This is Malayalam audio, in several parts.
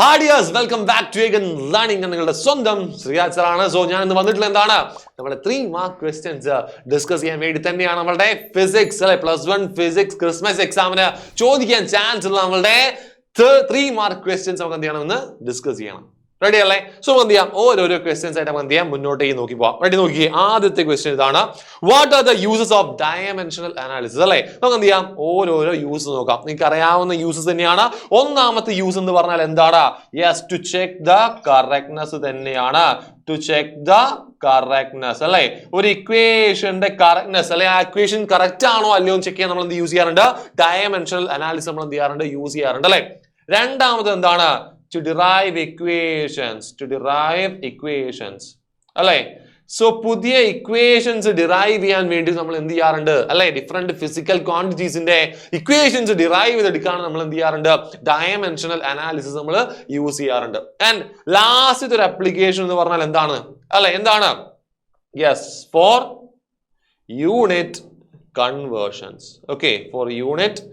Hi dears, welcome back to again learning നിങ്ങളുടെ സ്വന്തം ശ്രീരാജ് സാറാണ്. സോ ഞാൻ ഇന്ന് വന്നിട്ടുള്ള എന്താണ് നമ്മുടെ 3 മാർക്ക് ക്വസ്റ്റ്യൻസ് ഡിസ്കസ് ചെയ്യാൻ വേണ്ടി തന്നെയാണ്. നമ്മളുടെ ഫിസിക്സ് അല്ലെ +1 ഫിസിക്സ് ക്രിസ്മസ് എക്സാമിന് ചോദിക്കാൻ ചാൻസ് ഉള്ള നമ്മളുടെ 3 മാർക്ക് ക്വസ്റ്റ്യൻസ് നമുക്ക് എന്ത് ചെയ്യണം, ഡിസ്കസ് ചെയ്യണം. റെഡി അല്ലേ? സോ എന്ത് ചെയ്യാം, ഓരോരോ ക്വസ്റ്റ്യൻസ് ആയിട്ട് നമുക്ക് എന്ത് ചെയ്യാം, മുന്നോട്ടേക്ക് നോക്കി പോവാം. റെഡി, നോക്കി. ആദ്യത്തെ ക്വസ്റ്റ്യൻ ഇതാണ്, what are the uses of dimensional analysis അല്ലേ? നമുക്ക് എന്ത് ചെയ്യാം, ഓരോരോ യൂസ് നോക്കാം. നിങ്ങൾക്ക് അറിയാവുന്ന യൂസസ് തന്നെയാണ്. ഒന്നാമത്തെ യൂസ് എന്ന് പറഞ്ഞാൽ എന്താണ്? Yes, to check the correctness തന്നെയാണ്. ടു ചെക്ക് ദ കറക്റ്റ്നെസ് അല്ലെ, ഒരു ഇക്വേഷന്റെ കറക്റ്റ്നെസ് അല്ലെ, ആ ഇക്വേഷൻ കറക്റ്റ് ആണോ അല്ലയോ എന്ന് ചെക്ക് ചെയ്യാൻ നമ്മൾ എന്ത് യൂസ് ചെയ്യാറുണ്ട്? ഡയമെൻഷണൽ അനാലിസിസ് നമ്മൾ എന്ത് ചെയ്യാറുണ്ട്, യൂസ് ചെയ്യാറുണ്ട് അല്ലെ. രണ്ടാമത് എന്താണ്? To derive equations അല്ലെ. സോ പുതിയ ഇക്വേഷൻസ് ഡിറൈവ് ചെയ്യാൻ വേണ്ടി നമ്മൾ എന്ത് ചെയ്യാറുണ്ട് അല്ലെ, ഡിഫറെന്റ് ഫിസിക്കൽ ക്വാണ്ടിറ്റീസിന്റെ ഇക്വേഷൻസ് ഡിറൈവ് ചെയ്തെടുക്കാണ് നമ്മൾ എന്ത് ചെയ്യാറുണ്ട്, ഡയമെൻഷണൽ അനാലിസിസ് നമ്മൾ യൂസ് ചെയ്യാറുണ്ട്. ആൻഡ് ലാസ്റ്റ് ഒരു ആപ്ലിക്കേഷൻ എന്ന് പറഞ്ഞാൽ എന്താണ് അല്ലെ, എന്താണ്? Yes, for unit conversions. Okay, for unit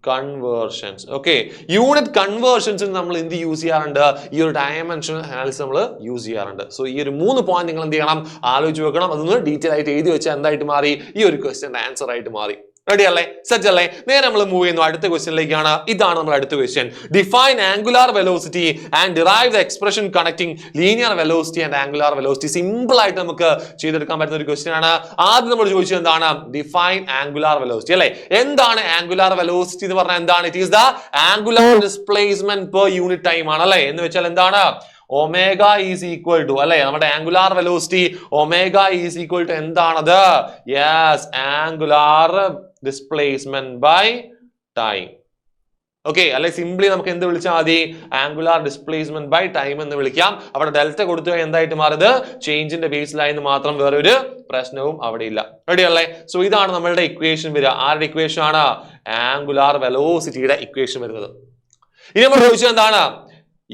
conversions. Okay, unit കൺവേർഷൻസിന് നമ്മൾ എന്ത് യൂസ് ചെയ്യാറുണ്ട്? ഈ ഒരു ഡയമെൻഷണൽ അനാലിസിസ് നമ്മൾ യൂസ് ചെയ്യാറുണ്ട്. സോ ഈ ഒരു 3 പോയിന്റ് നിങ്ങൾ എന്ത് ചെയ്യണം, ആലോചിച്ച് വെക്കണം. അതൊന്ന് ഡീറ്റെയിൽ ആയിട്ട് എഴുതി വെച്ചാൽ എന്തായിട്ട് മാറി, ഈ ഒരു ക്വസ്റ്റ്യൻ ആൻസർ ആയിട്ട് മാറി. റെഡി അല്ലേ, സെറ്റ് അല്ലേ? നേരെ നമ്മൾ മൂവ് ചെയ്യുന്നു അടുത്ത ക്വസ്റ്റ്യനിലേക്കാണ്. ഇതാണ് നമ്മുടെ അടുത്ത question. Define angular velocity and derive the expression connecting linear velocity and angular velocity. Simple ആയിട്ട് നമുക്ക് ചെയ്തെടുക്കാൻ പറ്റുന്ന ഒരു ക്വസ്റ്റ്യൻ ആണ്. ആദ്യം നമ്മൾ ചോദിച്ചത് എന്താണ്? ഡിഫൈൻ ആംഗുലാർ വെലോസിറ്റി അല്ലെ. എന്താണ് ആംഗുലാർ വെലോസിറ്റി എന്ന് പറഞ്ഞാൽ എന്താണ്? It is the angular displacement per unit time ആണ് അല്ലെ. എന്ന് വെച്ചാൽ എന്താണ്? ഒമേഗ ഈസ് ഈക്വൽ ടു അല്ലെ, നമ്മുടെ angular velocity omega is equal to എന്താണത്? Yes, angular displacement by time. Okay അല്ലെ, സിംപ്ലി നമുക്ക് എന്ത് വിളിച്ചാൽ മതി? ആംഗുലാർ ഡിസ്പ്ലേസ്മെന്റ് ബൈ ടൈം എന്ന് വിളിക്കാം. അവിടെ ഡെൽറ്റ കൊടുത്തു എന്തായിട്ട് മാറുന്നത്? ചേഞ്ചിന്റെ ബേസിലായെന്ന് മാത്രം, വേറെ ഒരു പ്രശ്നവും അവിടെ ഇല്ല. റെഡി അല്ലേ? സോ ഇതാണ് നമ്മളുടെ ഇക്വേഷൻ വരിക. ആരുടെ ഇക്വേഷൻ ആണ്? ആംഗുലാർ വെലോസിറ്റിയുടെ ഇക്വേഷൻ വരുന്നത്. ഇനി നമ്മൾ ചോദിച്ചത് എന്താണ്?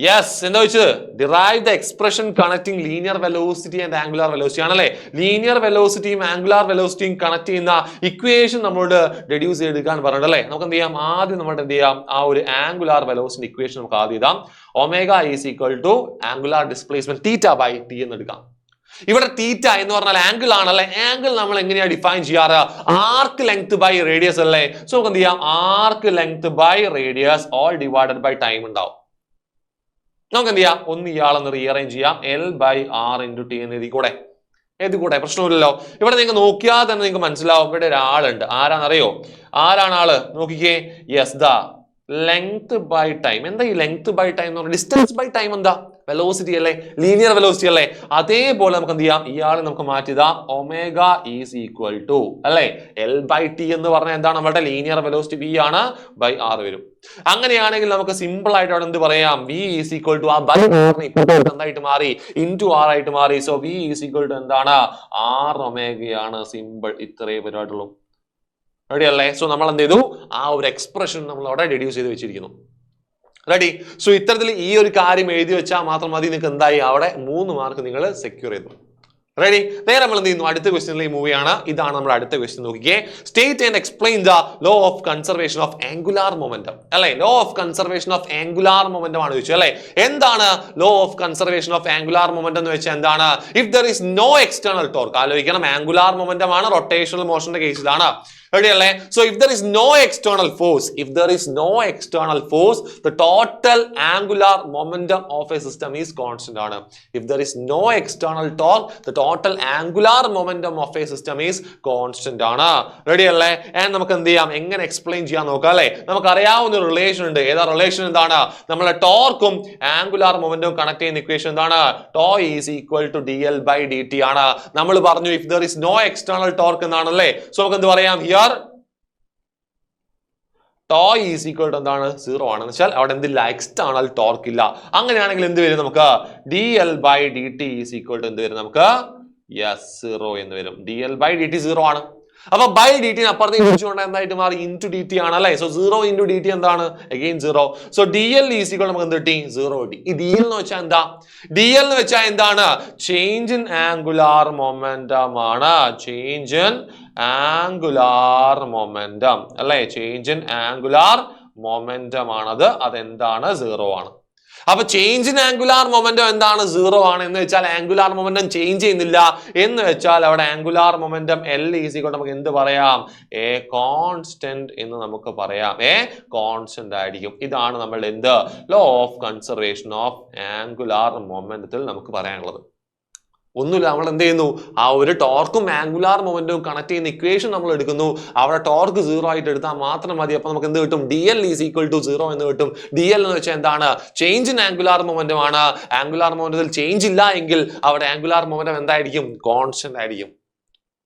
യെസ്, എന്താ വെച്ചത്? Derive the expression connecting linear velocity and angular velocity ആണല്ലേ. ലീനിയർ വെലോസിറ്റിയും ആംഗുലാർ വെലോസിറ്റിയും കണക്ട് ചെയ്യുന്ന ഇക്വേഷൻ നമ്മളോട് ഡെഡ്യൂസ് ചെയ്തെടുക്കാൻ പറഞ്ഞിട്ടല്ലേ. നമുക്ക് എന്ത് ചെയ്യാം, ആദ്യം നമ്മൾ എന്ത് ചെയ്യാം, ആ ഒരു ആംഗുലാർ വെലോസിറ്റി ഇക്വേഷൻ നമുക്ക് ആദ്യം ഇടാം. Omega is equal to angular displacement theta by t എന്ന് എടുക്കാം. ഇവിടെ തീറ്റ എന്ന് പറഞ്ഞാൽ ആംഗിൾ ആണല്ലേ. ആംഗിൾ നമ്മൾ എങ്ങനെയാ ഡിഫൈൻ ചെയ്യാറ്? ആർക്ക് ലെങ്ത് ബൈ റേഡിയസ് അല്ലേ. സോ നമുക്ക് എന്ത് ചെയ്യാം, arc length by radius all divided by time ഉണ്ടാവും. നമുക്ക് എന്ത് ചെയ്യാം, ഒന്ന് ഇയാളെന്ന് റീഅറേഞ്ച് ചെയ്യാം. L/R × T എന്ന് എഴുതിക്കൂടെ, പ്രശ്നമില്ലല്ലോ. ഇവിടെ നിങ്ങൾക്ക് നോക്കിയാൽ തന്നെ നിങ്ങൾക്ക് മനസ്സിലാവും, ഇവിടെ ഒരാളുണ്ട്. ആരാന്നറിയോ? ആരാണ് ആള്? നോക്കിക്കേ. Yes, the length by time. എന്താ ഈ ലെങ്ത് ബൈ ടൈം എന്ന് പറഞ്ഞാൽ? ഡിസ്റ്റൻസ് ബൈ ടൈം എന്താ? വെലോസിറ്റി അല്ലേ, ലീനിയർ വെലോസിറ്റി അല്ലേ. അതേപോലെ നമുക്ക് എന്ത് ചെയ്യാം, ഇയാളെ നമുക്ക് മാറ്റിയതാം. ഒമേഗ ഈസ് ഈക്വൽ ടു അല്ലെ L/T എന്ന് പറഞ്ഞാൽ എന്താണ്? നമ്മുടെ ലീനിയർ വെലോസിറ്റി V ആണ്, ബൈ R വരും. അങ്ങനെയാണെങ്കിൽ നമുക്ക് സിമ്പിൾ ആയിട്ട് അവിടെ എന്ത് പറയാം? V ഈസ് ഈക്വൽ ടു ആ ബൈ R എന്തായിട്ട് മാറി? ഇൻറ്റു R ആയിട്ട് മാറി. So V is equal to എന്താണ്? R ഒമേഗയാണ്. സിമ്പിൾ, ഇത്രയേ പരിപാടിയുള്ളൂ. റെഡി അല്ലേ? സോ നമ്മൾ എന്ത് ചെയ്തു, ആ ഒരു എക്സ്പ്രഷൻ നമ്മൾ അവിടെ ഡെഡ്യൂസ് ചെയ്ത് വെച്ചിരിക്കുന്നു. റെഡി. സോ ഇത്തരത്തിൽ ഈ ഒരു കാര്യം എഴുതി വെച്ചാൽ മാത്രം മതി. നിങ്ങൾക്ക് എന്തായി, അവിടെ 3 മാർക്ക് നിങ്ങൾ സെക്യൂർ ചെയ്തു. റെഡി. നേരെ നമ്മൾ എന്ത് ചെയ്യുന്നു, അടുത്ത ക്വസ്റ്റ്യനിലേക്ക് മൂവ് ചെയ്യാണ്. ഇതാണ് നമ്മുടെ അടുത്ത ക്വസ്റ്റ്യൻ. നോക്കിയേ. State and explain the law of conservation of angular momentum അല്ലെ. Law of conservation of angular momentum ആണ് ചോദിച്ചത് അല്ലെ. എന്താണ് law of conservation of angular momentum എന്ന് വെച്ചാൽ എന്താണ്? If there is no external torque. ആലോചിക്കണം, ആംഗുലാർ മൊമെന്റം ആണ്, റൊട്ടേഷണൽ മോഷന്റെ കേസിലാണ്. Ready അല്ലേ? So if there is no external force, the total angular momentum of a system is constant ആണ്. If there is no external torque, the total angular momentum of a system is constant ആണ്. റെഡി അല്ലേ? ആൻഡ് നമുക്ക് എന്ത് ചെയ്യാം, എങ്ങനെ എക്സ്പ്ലെയിൻ ചെയ്യാൻ നോക്കാം അല്ലെ. നമുക്ക് അറിയാവുന്ന ഒരു റിലേഷൻ ഉണ്ട്. ഏതാ റിലേഷൻ? എന്താണ്? നമ്മളെ ടോർക്കും ആംഗുലാർ മൊമെന്റവും കണക്ട് ചെയ്യുന്ന ഇക്വേഷൻ എന്താണ്? Tau is equal to dL/dt ആണ്. നമ്മൾ പറഞ്ഞു if there is no external torque എന്നാണല്ലേ. സോ നമുക്ക് എന്ത് പറയാം? Here tau is equal to എന്താണ്? 0 ആണ്. എന്ന് വെച്ചാൽ അവിടെ എന്തില്ല, എക്സ്റ്റേണൽ ടോർക്ക് ഇല്ല. അങ്ങനെയാണെങ്കിൽ എന്ത് വരും നമുക്ക്? dL/dt ഈസ് ഈക്വൽ ടു എന്ത് വരും നമുക്ക്? യെസ്, 0 എന്ന് വരും. dL/dt 0 ആണ്. അപ്പൊ ബൈ ഡി ടി അപ്പുറത്തേക്ക് വിളിച്ചുകൊണ്ട് എന്തായിട്ട് മാറി? ഇൻറ്റു ഡി ടി ആണ് അല്ലെ. സോ 0 × dt എന്താണ്? Again 0. So DL is equal നമുക്ക് എന്ത് കിട്ടി? 0 കിട്ടി. ഈ DL എന്ന് വെച്ചാൽ എന്താ? DL എന്ന് വെച്ചാൽ എന്താണ്? ചേഞ്ച് ഇൻ ആംഗുലാർ മൊമെന്റം ആണ്. ചേഞ്ച് ഇൻ ആംഗുലാർ മൊമെന്റം അല്ലെ. ചേഞ്ച് ഇൻ ആംഗുലാർ മൊമെന്റം ആണത്. അതെന്താണ്? 0 ആണ്. അപ്പൊ ചേഞ്ച് ഇൻ ആംഗുലാർ മൊമെന്റം എന്താണ്? 0 ആണ്. എന്ന് വെച്ചാൽ ആംഗുലാർ മൊമെന്റം ചേഞ്ച് ചെയ്യുന്നില്ല എന്ന് വെച്ചാൽ അവിടെ angular momentum L is equal നമുക്ക് എന്ത് പറയാം? എ കോൺസ്റ്റന്റ് എന്ന് നമുക്ക് പറയാം. എ കോൺസ്റ്റന്റ് ആയിരിക്കും. ഇതാണ് നമ്മൾ എന്ത് law of conservation of angular മൊമെന്റത്തിൽ നമുക്ക് പറയാനുള്ളത്. ഒന്നുമില്ല, നമ്മൾ എന്ത് ചെയ്യുന്നു, ആ ഒരു ടോർക്കും ആംഗുലാർ മൊമെന്റും കണക്ട് ചെയ്യുന്ന ഇക്വേഷൻ നമ്മൾ എടുക്കുന്നു. അവിടെ ടോർക്ക് 0 ആയിട്ട് എടുത്താൽ മാത്രം മതി. അപ്പൊ നമുക്ക് എന്ത് കിട്ടും? DL ഈസ് ഈക്വൽ ടു 0 എന്ന് കിട്ടും. DL എന്ന് വെച്ചാൽ എന്താണ്? ചേഞ്ച് ഇൻ ആംഗുലാർ മൊമെന്റം ആണ്. ആംഗുലാർ മൊമെന്റത്തിൽ ചേഞ്ച് ഇല്ല എങ്കിൽ അവിടെ ആംഗുലാർ മൊമെന്റം എന്തായിരിക്കും? കോൺസ്റ്റന്റ് ആയിരിക്കും.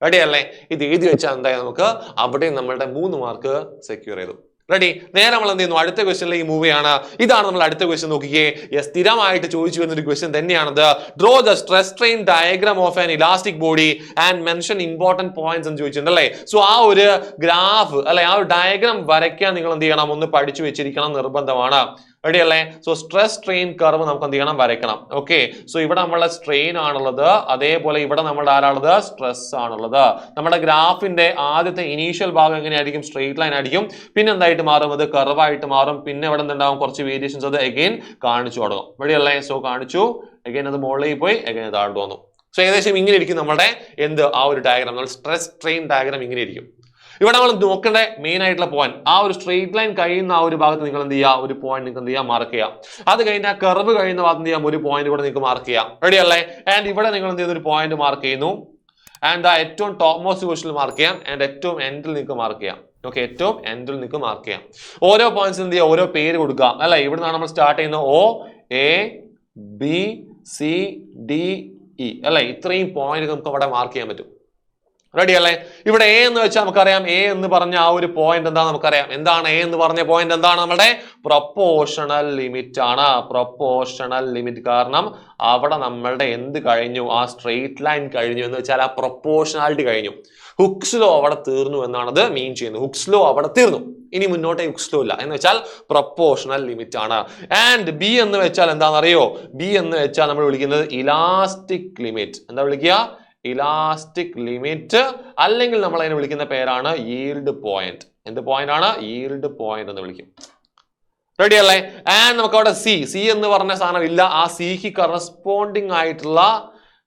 റെഡി അല്ലേ? ഇത് എഴുതി വെച്ചാൽ എന്തായാലും നമുക്ക് അവിടെ നമ്മളുടെ 3 മാർക്ക് സെക്യൂർ ചെയ്തു. റെഡി? നേരെ നമ്മൾ എന്ത് ചെയ്യുന്നു? അടുത്ത ക്വസ്റ്റ്യനിലേക്ക് മൂവ് ചെയ്യാണ്. ഇതാണ് നമ്മൾ അടുത്ത ക്വസ്റ്റ്യൻ. നോക്കിക്കേ, സ്ഥിരമായിട്ട് ചോദിച്ചു വരുന്ന ഒരു ക്വസ്റ്റ്യൻ തന്നെയാണത്. Draw the stress strain diagram of an elastic body and mention important points എന്ന് ചോദിച്ചിട്ടുണ്ട് അല്ലേ? സോ ആ ഒരു ഗ്രാഫ് അല്ലെ, ആ ഒരു ഡയഗ്രാം വരയ്ക്കാൻ നിങ്ങൾ എന്ത് ചെയ്യണം? ഒന്ന് പഠിച്ചു വെച്ചിരിക്കണം, നിർബന്ധമാണ്. റെഡി അല്ലേ? സോ സ്ട്രെസ് സ്ട്രെയിൻ കർവ് നമുക്ക് എന്ത് ചെയ്യണം? വരയ്ക്കണം. ഓക്കെ, സോ ഇവിടെ നമ്മളുടെ സ്ട്രെയിൻ ആണുള്ളത്, അതേപോലെ ഇവിടെ നമ്മുടെ ആരാളുള്ളത്? സ്ട്രെസ് ആണുള്ളത്. നമ്മുടെ ഗ്രാഫിന്റെ ആദ്യത്തെ ഇനീഷ്യൽ ഭാഗം എങ്ങനെയായിരിക്കും? സ്ട്രെയിറ്റ് ലൈൻ ആയിരിക്കും. പിന്നെ എന്തായിട്ട് മാറും? അത് കർവ് ആയിട്ട് മാറും. പിന്നെ ഇവിടെ എന്തുണ്ടാവും? കുറച്ച് വേരിയേഷൻസ്. അത് അഗൈൻ കാണിച്ചു തുടങ്ങും. റെഡി അല്ലേ? സോ കാണിച്ചു, അഗൈൻ അത് മുകളിലേക്ക് പോയി, അഗൈൻ താഴോട്ട് വന്നു. സോ ഏകദേശം ഇങ്ങനെ ഇരിക്കും നമ്മുടെ എന്ത് ആ ഒരു ഡയഗ്രാം. നമ്മൾ സ്ട്രെസ് സ്ട്രെയിൻ ഡയഗ്രാം ഇങ്ങനെ ഇരിക്കും. ഇവിടെ നമ്മൾ നോക്കേണ്ട മെയിൻ ആയിട്ടുള്ള പോയിന്റ്, ആ ഒരു സ്ട്രെയിറ്റ് ലൈൻ കഴിയുന്ന ആ ഒരു ഭാഗത്ത് നിങ്ങൾ എന്ത് ചെയ്യുക? ഒരു പോയിന്റ് നിങ്ങൾക്ക് എന്ത് ചെയ്യാം? മാർക്ക് ചെയ്യാം. അത് കഴിഞ്ഞാൽ കർവ് കഴിയുന്ന ഭാഗത്ത് എന്ത് ചെയ്യാം? ഒരു പോയിന്റ് കൂടെ നിങ്ങൾക്ക് മാർക്ക് ചെയ്യാം. റെഡി അല്ലേ? ആൻഡ് ഇവിടെ നിങ്ങൾ എന്ത് ചെയ്യുന്ന ഒരു പോയിന്റ് മാർക്ക് ചെയ്യുന്നു. ആൻഡ് ആ ഏറ്റവും ടോപ്പ് മോസ്റ്റ് പൊസിഷനിൽ മാർക്ക് ചെയ്യാം. ആൻഡ് ഏറ്റവും എൻഡിൽ നിങ്ങൾക്ക് മാർക്ക് ചെയ്യാം. ഓക്കെ, ഏറ്റവും എൻഡിൽ നിങ്ങൾക്ക് മാർക്ക് ചെയ്യാം. ഓരോ പോയിന്റ്സ് എന്ത് ചെയ്യുക? ഓരോ പേര് കൊടുക്കുക അല്ലെ? ഇവിടെ നിന്നാണ് നമ്മൾ സ്റ്റാർട്ട് ചെയ്യുന്നത്. O A B C D E അല്ലെ? ഇത്രയും പോയിന്റ് നമുക്ക് അവിടെ മാർക്ക് ചെയ്യാൻ പറ്റും. റെഡി അല്ലേ? ഇവിടെ എ എന്ന് വെച്ചാൽ നമുക്കറിയാം, എ എന്ന് പറഞ്ഞ ആ ഒരു പോയിന്റ് എന്താ നമുക്കറിയാം. എന്താണ് എ എന്ന് പറഞ്ഞ പോയിന്റ്? എന്താണ്? നമ്മുടെ പ്രൊപ്പോർഷണൽ ലിമിറ്റ് ആണ്. Proportional limit. കാരണം അവിടെ നമ്മളുടെ എന്ത് കഴിഞ്ഞു? ആ സ്ട്രെയിറ്റ് ലൈൻ കഴിഞ്ഞു. എന്ന് വെച്ചാൽ ആ പ്രൊപ്പോർഷണാലിറ്റി കഴിഞ്ഞു. ഹുക്സ് ലോ അവിടെ തീർന്നു എന്നാണ് അത് മീൻ ചെയ്യുന്നത്. ഹുക്സ് ലോ അവിടെ തീർന്നു, ഇനി മുന്നോട്ടേ ഹുക്സ് ലോ ഇല്ല. എന്ന് വെച്ചാൽ പ്രൊപ്പോർഷണൽ ലിമിറ്റ് ആണ്. ആൻഡ് ബി എന്ന് വെച്ചാൽ എന്താണെന്നറിയോ? ബി എന്ന് വെച്ചാൽ നമ്മൾ വിളിക്കുന്നത് ഇലാസ്റ്റിക് ലിമിറ്റ്. എന്താ വിളിക്കുക? Elastic limit. അല്ലെങ്കിൽ നമ്മൾ അതിനെ വിളിക്കുന്ന പേരാണ് ഈൽഡ് പോയിന്റ്. എന്ത് പോയിന്റ് ആണ്? ഈൽഡ് പോയിന്റ് എന്ന് വിളിക്കും. റെഡി അല്ലേ? ആൻഡ് നമുക്ക് അവിടെ സി എന്ന് പറഞ്ഞ സാധനം ഇല്ല. ആ സിക്ക് കറസ്പോണ്ടിങ് ആയിട്ടുള്ള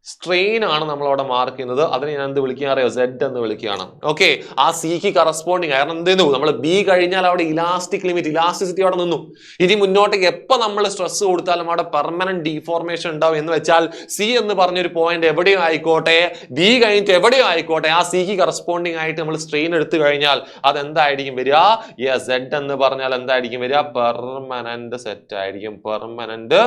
സ്ട്രെയിൻ ആണ് നമ്മൾ അവിടെ മാർക്ക് ചെയ്യുന്നത്. അതിന് ഞാൻ എന്ത് വിളിക്കുക അറിയോ? Z എന്ന് വിളിക്കുകയാണ്. ഓക്കെ, ആ സിക്ക് കറസ്പോണ്ടിങ്. കാരണം എന്ത് ചെയ്യുന്നു? നമ്മൾ ബി കഴിഞ്ഞാൽ അവിടെ ഇലാസ്റ്റിക് ലിമിറ്റ്, ഇലാസ്റ്റിസിറ്റി അവിടെ നിന്നു. ഇനി മുന്നോട്ടേക്ക് എപ്പോൾ നമ്മൾ സ്ട്രെസ് കൊടുത്താലും അവിടെ പെർമനന്റ് ഡീഫോർമേഷൻ ഉണ്ടാവും. എന്ന് വെച്ചാൽ സി എന്ന് പറഞ്ഞൊരു പോയിന്റ് എവിടെയോ ആയിക്കോട്ടെ, ബി കഴിഞ്ഞിട്ട് എവിടെയോ ആയിക്കോട്ടെ, ആ സിക്ക് കറസ്പോണ്ടിങ് ആയിട്ട് നമ്മൾ സ്ട്രെയിൻ എടുത്തു കഴിഞ്ഞാൽ അതെന്തായിരിക്കും വരിക? Z എന്ന് പറഞ്ഞാൽ എന്തായിരിക്കും വരിക? പെർമനന്റ് സെറ്റ് ആയിരിക്കും. Permanent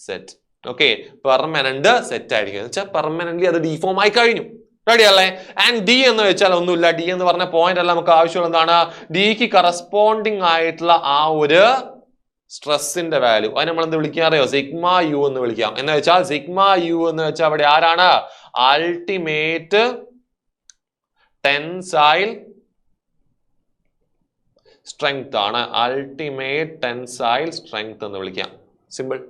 set. Okay, permanent set ആയിരിക്കും. എന്ന് വെച്ചാൽ പെർമനന്റ്ലി അത് ഡീഫോം ആയി കഴിഞ്ഞു. റെഡി അല്ലേ? ആൻഡ് ഡി എന്ന് വെച്ചാൽ ഒന്നുമില്ല. ഡി എന്ന് പറഞ്ഞ പോയിന്റ് അല്ല, നമുക്ക് ആവശ്യമുള്ള എന്താണ്? ഡിക്ക് കറസ്പോണ്ടിങ് ആയിട്ടുള്ള ആ ഒരു സ്ട്രെസ്സിന്റെ വാല്യൂ. അത് നമ്മൾ എന്ത് വിളിക്കാൻ അറിയോ? സിഗ്മ യു എന്ന് വിളിക്കാം. എന്ന് വെച്ചാൽ സിഗ്മ യു എന്ന് വെച്ചാൽ അവിടെ ആരാണ്? അൾട്ടിമേറ്റ് ടെൻസൈൽ സ്ട്രെങ്ത് ആണ്. അൾട്ടിമേറ്റ് ടെൻസൈൽ സ്ട്രെങ്ത് എന്ന് വിളിക്കാം. സിമ്പിൾ.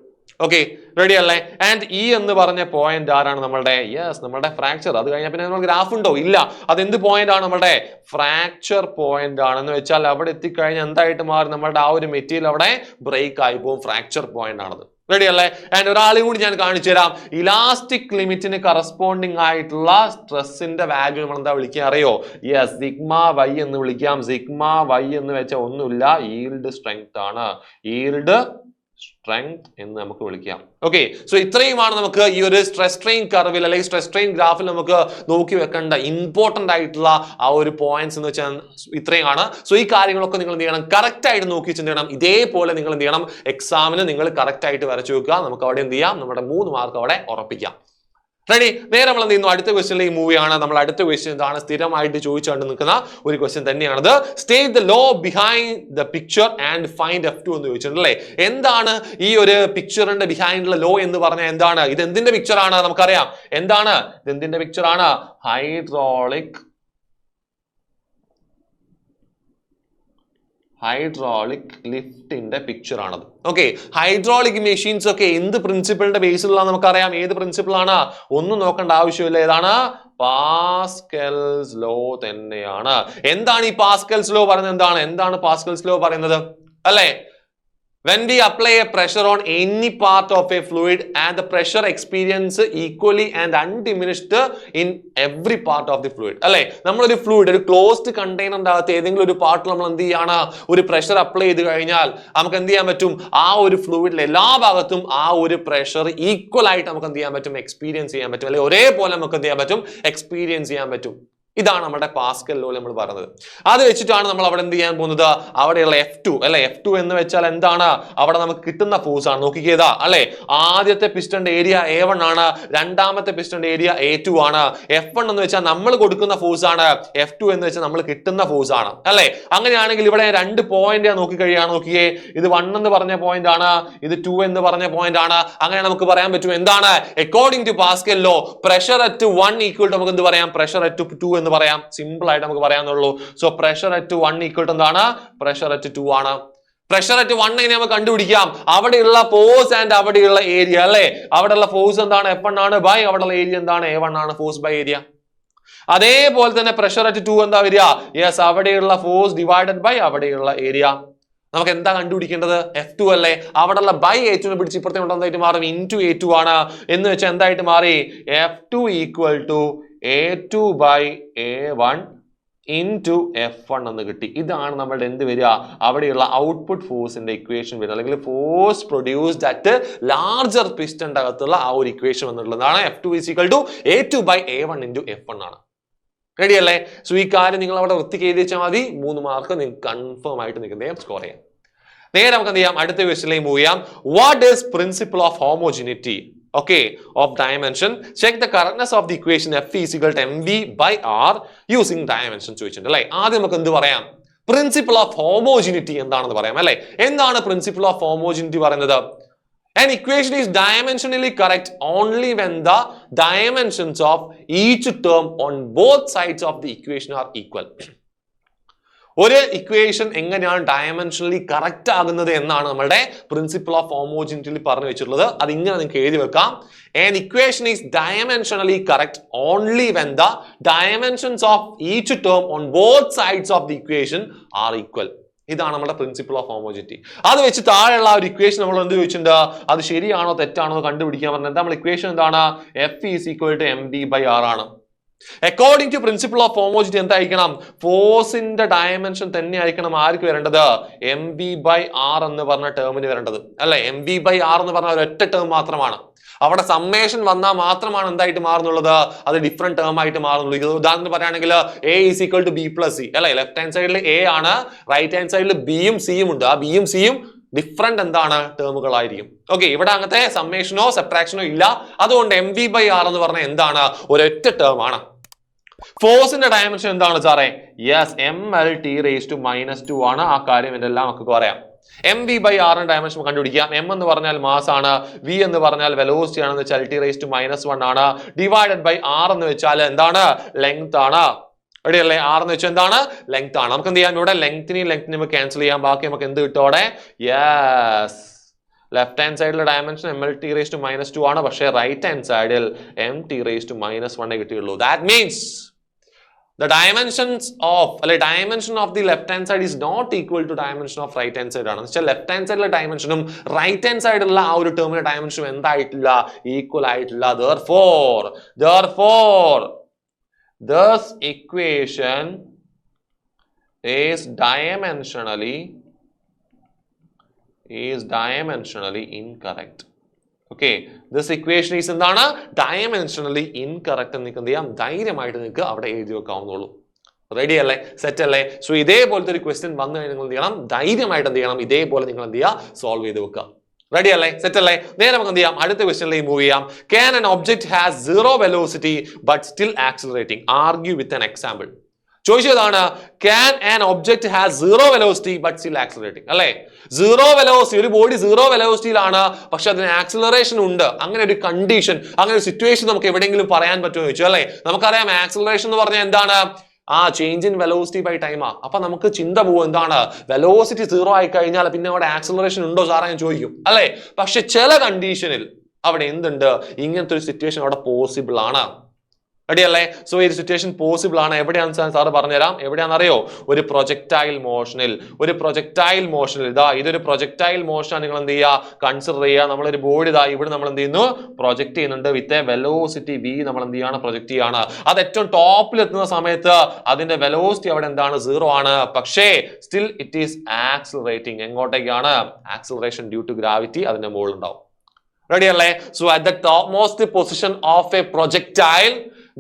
ഓക്കെ, റെഡി അല്ലേ? ആൻഡ് ഇ എന്ന് പറഞ്ഞ പോയിന്റ് ആരാണ്? നമ്മളുടെ നമ്മളുടെ ഫ്രാക്ചർ. അത് കഴിഞ്ഞാൽ പിന്നെ നമ്മൾ ഗ്രാഫ് ഉണ്ടോ? ഇല്ല. അതെന്ത് പോയിന്റ് ആണ്? നമ്മുടെ ഫ്രാക്ചർ പോയിന്റ് ആണെന്ന് വെച്ചാൽ അവിടെ എത്തിക്കഴിഞ്ഞാൽ എന്തായിട്ട് മാറും? നമ്മളുടെ ആ ഒരു മെറ്റീരിയൽ അവിടെ ബ്രേക്ക് ആയി പോകും. ഫ്രാക്ചർ പോയിന്റ് ആണത്. റെഡി അല്ലേ? ആൻഡ് ഒരാളെയും കൂടി ഞാൻ കാണിച്ചു തരാം. ഇലാസ്റ്റിക് ലിമിറ്റിന് കറസ്പോണ്ടിങ് ആയിട്ടുള്ള സ്ട്രെസ്സിന്റെ വാല്യൂ നമ്മൾ എന്താ വിളിക്കുക അറിയോ? സിഗ്മ വൈ എന്ന് വിളിക്കാം. സിഗ്മ വൈ എന്ന് വെച്ചാൽ ഒന്നുമില്ല, ഈൽഡ് സ്ട്രെങ്ത് ആണ്. ഈൽഡ് സ്ട്രെങ്ത് എന്ന് നമുക്ക് വിളിക്കാം. ഓക്കെ, സോ ഇത്രയുമാണ് നമുക്ക് ഈ ഒരു സ്ട്രെസ് സ്ട്രെയിൻ കർവിൽ അല്ലെങ്കിൽ സ്ട്രെസ് സ്ട്രെയിൻ ഗ്രാഫിൽ നമുക്ക് നോക്കി വെക്കേണ്ട ഇമ്പോർട്ടന്റ് ആയിട്ടുള്ള ആ ഒരു പോയിന്റ്സ് എന്ന് വെച്ചാൽ ഇത്രയാണ്. സോ ഈ കാര്യങ്ങളൊക്കെ നിങ്ങൾ എന്ത് ചെയ്യണം? കറക്റ്റ് ആയിട്ട് നോക്കി ചെയ്യണം. ഇതേപോലെ നിങ്ങൾ എന്ത് ചെയ്യണം? എക്സാമിന് നിങ്ങൾ കറക്റ്റ് ആയിട്ട് വരച്ചു വെക്കുക. നമുക്ക് അവിടെ എന്ത് ചെയ്യാം? നമ്മുടെ 3 മാർക്ക് അവിടെ ഉറപ്പിക്കാം. റെഡി? നേരെ നമ്മൾ എന്ത് ചെയ്യുന്നു? അടുത്ത ക്വസ്റ്റ്യനിലേക്ക് മൂവ് ചെയ്യാണ്. നമ്മൾ അടുത്ത ക്വസ്റ്റ്യൻ ഇതാണ്, സ്ഥിരമായിട്ട് ചോദിച്ചുകൊണ്ട് നിൽക്കുന്ന ഒരു ക്വസ്റ്റ്യൻ തന്നെയാണത്. State the law behind the picture and find F2 എന്ന് ചോദിച്ചിട്ടുണ്ട് അല്ലേ? എന്താണ് ഈ ഒരു പിക്ചറിന്റെ ബിഹൈൻഡുള്ള ലോ എന്ന് പറഞ്ഞാൽ എന്താണ്? ഇത് എന്തിന്റെ പിക്ചർ ആണ്? നമുക്കറിയാം. എന്താണ് ഇത്? എന്തിന്റെ പിക്ചർ ആണ്? ഹൈഡ്രോളിക് ലിഫ്റ്റിന്റെ പിക്ചർ ആണത്. ഓക്കെ, ഹൈഡ്രോളിക് മെഷീൻസ് ഒക്കെ എന്ത് പ്രിൻസിപ്പിളിന്റെ ബേസിലുള്ള നമുക്കറിയാം. ഏത് പ്രിൻസിപ്പിൾ ആണ്? ഒന്നും നോക്കേണ്ട ആവശ്യമില്ല. ഏതാണ്? പാസ്കൽസ് ലോ തന്നെയാണ്. എന്താണ് ഈ പാസ്കൽസ് ലോ പറയുന്നത്? എന്താണ് പാസ്കൽസ് ലോ പറയുന്നത്? അല്ലേ? When we apply a pressure on any part of a fluid and the pressure experience equally and undiminished in every part of the fluid. അല്ലെ, നമ്മളൊരു ഫ്ലൂയിഡ്, ഒരു ക്ലോസ്ഡ് കണ്ടെയ്നറിന്റെ അകത്ത് ഏതെങ്കിലും ഒരു പാർട്ടിൽ നമ്മൾ എന്ത് ചെയ്യാണ്, ഒരു പ്രഷർ അപ്ലൈ ചെയ്ത് കഴിഞ്ഞാൽ നമുക്ക് എന്ത് ചെയ്യാൻ പറ്റും, ആ ഒരു ഫ്ലൂയിഡിലെ എല്ലാ ഭാഗത്തും ആ ഒരു പ്രഷർ ഈക്വൽ ആയിട്ട് നമുക്ക് എന്ത് ചെയ്യാൻ പറ്റും, എക്സ്പീരിയൻസ് ചെയ്യാൻ പറ്റും, അല്ലെങ്കിൽ ഒരേപോലെ നമുക്ക് എന്ത് ചെയ്യാൻ പറ്റും, എക്സ്പീരിയൻസ് ചെയ്യാൻ പറ്റും. ഇതാണ് നമ്മുടെ പാസ്കൽ ലോ നമ്മൾ പറയുന്നത്. അത് വെച്ചിട്ടാണ് നമ്മൾ അവിടെ എന്ത് ചെയ്യാൻ പോകുന്നത്, അവിടെയുള്ള F2 അല്ലെ, F2 എന്ന് വെച്ചാൽ എന്താണ്, അവിടെ നമുക്ക് കിട്ടുന്ന ഫോഴ്സ് ആണ്. നോക്കിക്കേതാ അല്ലെ, ആദ്യത്തെ പിസ്റ്റന്റെ ഏരിയ A1 ആണ്, രണ്ടാമത്തെ പിസ്റ്റന്റെ ഏരിയ A2 ആണ്. F1 എന്ന് വെച്ചാൽ നമ്മൾ കൊടുക്കുന്ന ഫോഴ്സ് ആണ്, F2 എന്ന് വെച്ചാൽ നമ്മൾ കിട്ടുന്ന ഫോഴ്സ് ആണ് അല്ലെ. അങ്ങനെയാണെങ്കിൽ ഇവിടെ 2 പോയിന്റ് നോക്കിക്കഴിയാണ്, നോക്കിയേ, ഇത് 1 എന്ന് പറഞ്ഞ പോയിന്റ് ആണ്, ഇത് 2 എന്ന് പറഞ്ഞ പോയിന്റ് ആണ്. അങ്ങനെ നമുക്ക് പറയാൻ പറ്റും എന്താണ്, according to Pascal law pressure at 1 equal to നമുക്ക് എന്ത് പറയാം, പ്രഷർ അറ്റ് 2 എന്ന് പറയാം. സിമ്പിൾ ആയിട്ട് നമുക്ക് പറയാന്നുള്ളൂ. So pressure at 1 equal to എന്താണ്, പ്രഷർ അറ്റ് 2 ആണ്. പ്രഷർ അറ്റ് 1 എങ്ങനെ നമുക്ക് കണ്ടുപിടിക്കാം, അവിടെയുള്ള ഫോഴ്സ് ആൻഡ് അവിടെയുള്ള ഏരിയ അല്ലെ. അവിടെയുള്ള ഫോഴ്സ് എന്താണ്, F1 ആണ്, ബൈ അവിടെയുള്ള ഏരിയ എന്താണ്, A1 ആണ്, ഫോഴ്സ് ബൈ ഏരിയ. അതേപോലെ തന്നെ പ്രഷർ അറ്റ് 2 എന്താ വരിക, യെസ്, അവിടെയുള്ള ഫോഴ്സ് ഡിവൈഡഡ് ബൈ അവിടെയുള്ള ഏരിയ. നമുക്ക് എന്താ കണ്ടുപിടിക്കേണ്ടത്, F2 അല്ലേ, അവിടെയുള്ള ബൈ A2 പിടിച്ച് ഇപ്പുറത്തെ എന്തായിട്ട് മാറും, ഇൻറ്റു A2 ആണ്. എന്ന് വെച്ചാൽ എന്തായിട്ട് മാറി, F2 equal to A2 by A1 into F1 എന്ന് കിട്ടി. ഇതാണ് നമ്മളുടെ എന്ത് വരിക, അവിടെയുള്ള ഔട്ട്പുട്ട് ഫോഴ്സിന്റെ ഇക്വേഷൻ വരിക, അല്ലെങ്കിൽ ഫോഴ്സ് പ്രൊഡ്യൂസ്ഡ് അറ്റ് ലാർജർ പിസ്റ്റന്റെ അകത്തുള്ള ആ ഒരു ഇക്വേഷൻ എന്നുള്ളതാണ്. F2 is equal to A2 by A1 into F1 ആണ്. റെഡി അല്ലേ? സോ ഈ കാര്യം നിങ്ങൾ അവിടെ വൃത്തിക്ക് എഴുതി വെച്ചാൽ മതി, 3 മാർക്ക് നിങ്ങൾക്ക് കൺഫേം ആയിട്ട് നിങ്ങൾക്ക് സ്കോർ ചെയ്യാം. നേരെ നമുക്ക് എന്ത് ചെയ്യാം, അടുത്ത ക്വസ്റ്റ്യനിലേക്ക് മൂവ് ചെയ്യാം. What is principle of homogeneity of dimension? Check the correctness of the equation F is equal to mv by r using dimension ചോദിച്ചിട്ടുണ്ട് അല്ലെ. ആദ്യം നമുക്ക് എന്ത് പറയാം, പ്രിൻസിപ്പിൾ ഓഫ് ഹോമോജിനിറ്റി എന്താണെന്ന് പറയാം അല്ലെ. എന്താണ് പ്രിൻസിപ്പിൾ ഓഫ് ഹോമോജിനിറ്റി പറയുന്നത്? An equation is dimensionally correct only when the dimensions of each term on both sides of the equation are equal. ഒരു ഇക്വേഷൻ എങ്ങനെയാണ് ഡയമെൻഷനലി കറക്റ്റ് ആകുന്നത് എന്നാണ് നമ്മളുടെ പ്രിൻസിപ്പിൾ ഓഫ് ഹോമോജിനിറ്റിയിൽ പറഞ്ഞു വെച്ചിട്ടുള്ളത്. അത് ഇങ്ങനെ നിങ്ങൾക്ക് എഴുതി വെക്കാം. An equation is dimensionally correct only when the dimensions of each term on both sides of the equation are equal. ഇതാണ് നമ്മുടെ പ്രിൻസിപ്പിൾ ഓഫ് ഹോമോജിനിറ്റി. അത് വെച്ച് താഴെയുള്ള ഒരു ഇക്വേഷൻ നമ്മൾ എന്ത് ചോദിച്ചിട്ടുണ്ട്, അത് ശരിയാണോ തെറ്റാണോ കണ്ടുപിടിക്കാൻ പറഞ്ഞത്. നമ്മൾ ഇക്വേഷൻ എന്താണ്, F is equal to mv by r ആണ്. According to principle of homogeneity എന്തായിരിക്കണം, ഫോഴ്സിന്റെ ഡയമെൻഷൻ തന്നെ ആയിരിക്കണം ആർക്ക് വരേണ്ടത്, mv by r എന്ന് പറഞ്ഞ ടേമിന് വരേണ്ടത് അല്ലെ. mv by r എന്ന് പറഞ്ഞ ഒരൊറ്റ ടേം മാത്രമാണ്. അവിടെ സമ്മേഷൻ വന്നാൽ മാത്രമാണ് എന്തായിട്ട് മാറുന്നുള്ളത്, അത് ഡിഫറെന്റ് ടേം ആയിട്ട് മാറുന്നുള്ളൂ. ഇത് ഉദാഹരണത്തിന് പറയുകയാണെങ്കിൽ A is equal to b plus c അല്ലെ. ലെഫ്റ്റ് ഹാൻഡ് സൈഡിൽ A ആണ്, റൈറ്റ് ഹാൻഡ് സൈഡിൽ ബിയും സിയും ഉണ്ട്. ആ ബിയും സിയും ഡിഫറെന്റ് എന്താണ് ടേമുകളായിരിക്കും. ഓക്കെ, ഇവിടെ അങ്ങനത്തെ സമ്മേഷനോ സബ്ട്രാക്ഷനോ ഇല്ല. അതുകൊണ്ട് mv by r എന്ന് പറഞ്ഞാൽ എന്താണ്, ഒരൊറ്റ ടേം ആണ്. ഫോഴ്സിന്റെ ഡയമെൻഷൻ എന്താണ് സാറേ, യെസ്, mlt⁻²- ആണ്. ആ കാര്യം എല്ലാം നമുക്ക് പറയാം. mv by r ഡയമെൻഷൻ കണ്ടുപിടിക്കാം. m എന്ന് പറഞ്ഞാൽ മാസ് ആണ്, v എന്ന് പറഞ്ഞാൽ വെലോസിറ്റി ആണെന്ന് വെച്ചാൽ t⁻⁻1 ആണ്, ഡിവൈഡഡ് ബൈ r എന്ന് വെച്ചാൽ എന്താണ്, ലെങ്ത് ആണ്. റെഡി അല്ലേ? r എന്ന് വെച്ചാൽ എന്താണ്, ലെങ്ത് ആണ്. നമുക്ക് എന്ത് ചെയ്യാം, ഇവിടെ ലെങ്തിനെയും നമുക്ക് ക്യാൻസൽ ചെയ്യാം. ബാക്കി നമുക്ക് എന്ത് കിട്ടും അവിടെ, യെസ്, ലെഫ്റ്റ് ഹാൻഡ് സൈഡിലെ ഡയമെൻഷൻ mlt⁻² ആണ്, പക്ഷേ റൈറ്റ് ഹാൻഡ് സൈഡിൽ mt⁻1 കിട്ടിയുള്ളൂ. That means the dimensions of dimension of the left hand side is not equal to dimension of right hand side ആണ്. എന്നുവെച്ചാൽ ലെഫ്റ്റ് ഹാൻഡ് സൈഡിലെ ഡയമെൻഷനും റൈറ്റ് ഹാൻഡ് സൈഡിലുള്ള ആ ഒരു ടേമിന്റെ ഡയമെൻഷനും എന്തായിട്ടില്ല, ഈക്വൽ ആയിട്ടില്ല. therefore this equation is dimensionally incorrect. Okay, this equation is എന്താണ്, ഡയമെൻഷനലി ഇൻകറക്റ്റ് എന്ന് എന്ത് ചെയ്യാം, ധൈര്യമായിട്ട് നിങ്ങൾക്ക് അവിടെ എഴുതി വെക്കാവുന്നുള്ളൂ. റെഡി അല്ലേ, സെറ്റ് അല്ലേ? സോ ഇതേപോലത്തെ ഒരു ക്വസ്റ്റ്യൻ വന്നു കഴിഞ്ഞാൽ നിങ്ങൾ എന്ത് ചെയ്യണം, ധൈര്യമായിട്ട് എന്ത് ചെയ്യണം, ഇതേപോലെ നിങ്ങൾ എന്ത് ചെയ്യുക, സോൾവ് ചെയ്ത് വെക്കുക. റെഡി അല്ലേ, സെറ്റ് അല്ലേ? നേരെ നമുക്ക് എന്ത് ചെയ്യാം, അടുത്ത ക്വസ്റ്റ്യനിലേക്ക് മൂവ് ചെയ്യാം. Can an object has zero velocity but still accelerating? Argue with an example. ചോദിച്ചതാണ്, can an object has zero velocity but still accelerating? അല്ലെ, സീറോ വെലോസിറ്റി, ഒരു ബോഡി സീറോ വെലോസിറ്റിയിലാണ് പക്ഷെ അതിന് ആക്സിലറേഷൻ ഉണ്ട്. അങ്ങനെ ഒരു കണ്ടീഷൻ, അങ്ങനെ ഒരു സിറ്റുവേഷൻ നമുക്ക് എവിടെയെങ്കിലും പറയാൻ പറ്റുമോ ചോദിച്ചു അല്ലെ. നമുക്കറിയാം ആക്സിലറേഷൻ എന്ന് പറഞ്ഞാൽ എന്താണ്, ചേഞ്ച് ഇൻ വെലോസിറ്റി ബൈ ടൈമാ. അപ്പൊ നമുക്ക് ചിന്ത പോകും എന്താണ്, വെലോസിറ്റി സീറോ ആയി കഴിഞ്ഞാൽ പിന്നെ അവിടെ ആക്സിലറേഷൻ ഉണ്ടോ സാറേ ഞാൻ ചോദിക്കും അല്ലെ. പക്ഷെ ചില കണ്ടീഷനിൽ അവിടെ എന്തുണ്ട്, ഇങ്ങനത്തെ ഒരു സിറ്റുവേഷൻ അവിടെ പോസിബിൾ ആണ്. റെഡി അല്ലേ? സോ ഈ സിറ്റുവേഷൻ പോസിബിൾ ആണ്. എവിടെയാണെന്ന് സാറ് പറഞ്ഞുതരാം. എവിടെയാണെന്നറിയോ? ഒരു പ്രൊജക്ടൈൽ മോഷനിൽ. ഇതാ ഇതൊരു പ്രൊജക്ടൈൽ മോഷനാണ്. നിങ്ങൾ എന്ത് ചെയ്യുക? കൺസിഡർ ചെയ്യുക. നമ്മളൊരു ബോഡി ഇതാ ഇവിടെ നമ്മൾ എന്ത് ചെയ്യുന്നു? പ്രൊജക്ട് ചെയ്യുന്നുണ്ട് വിത്ത് എ വെലോസിറ്റി v. നമ്മൾ എന്ത് ചെയ്യാണ്? പ്രൊജക്ട് ചെയ്യാണ്. അത് ഏറ്റവും ടോപ്പിൽ എത്തുന്ന സമയത്ത് അതിന്റെ വെലോസിറ്റി അവിടെ എന്താണ്? 0 ആണ്. പക്ഷേ സ്റ്റിൽ ഇറ്റ് ഈസ് ആക്സിലറേറ്റിംഗ്. എങ്ങോട്ടേക്കാണ്? ആക്സിലറേഷൻ ഡ്യൂ ടു ഗ്രാവിറ്റി അതിന്റെ മുകളിൽ ഉണ്ടാവും. റെഡി അല്ലേ? So at the top most position of a projectile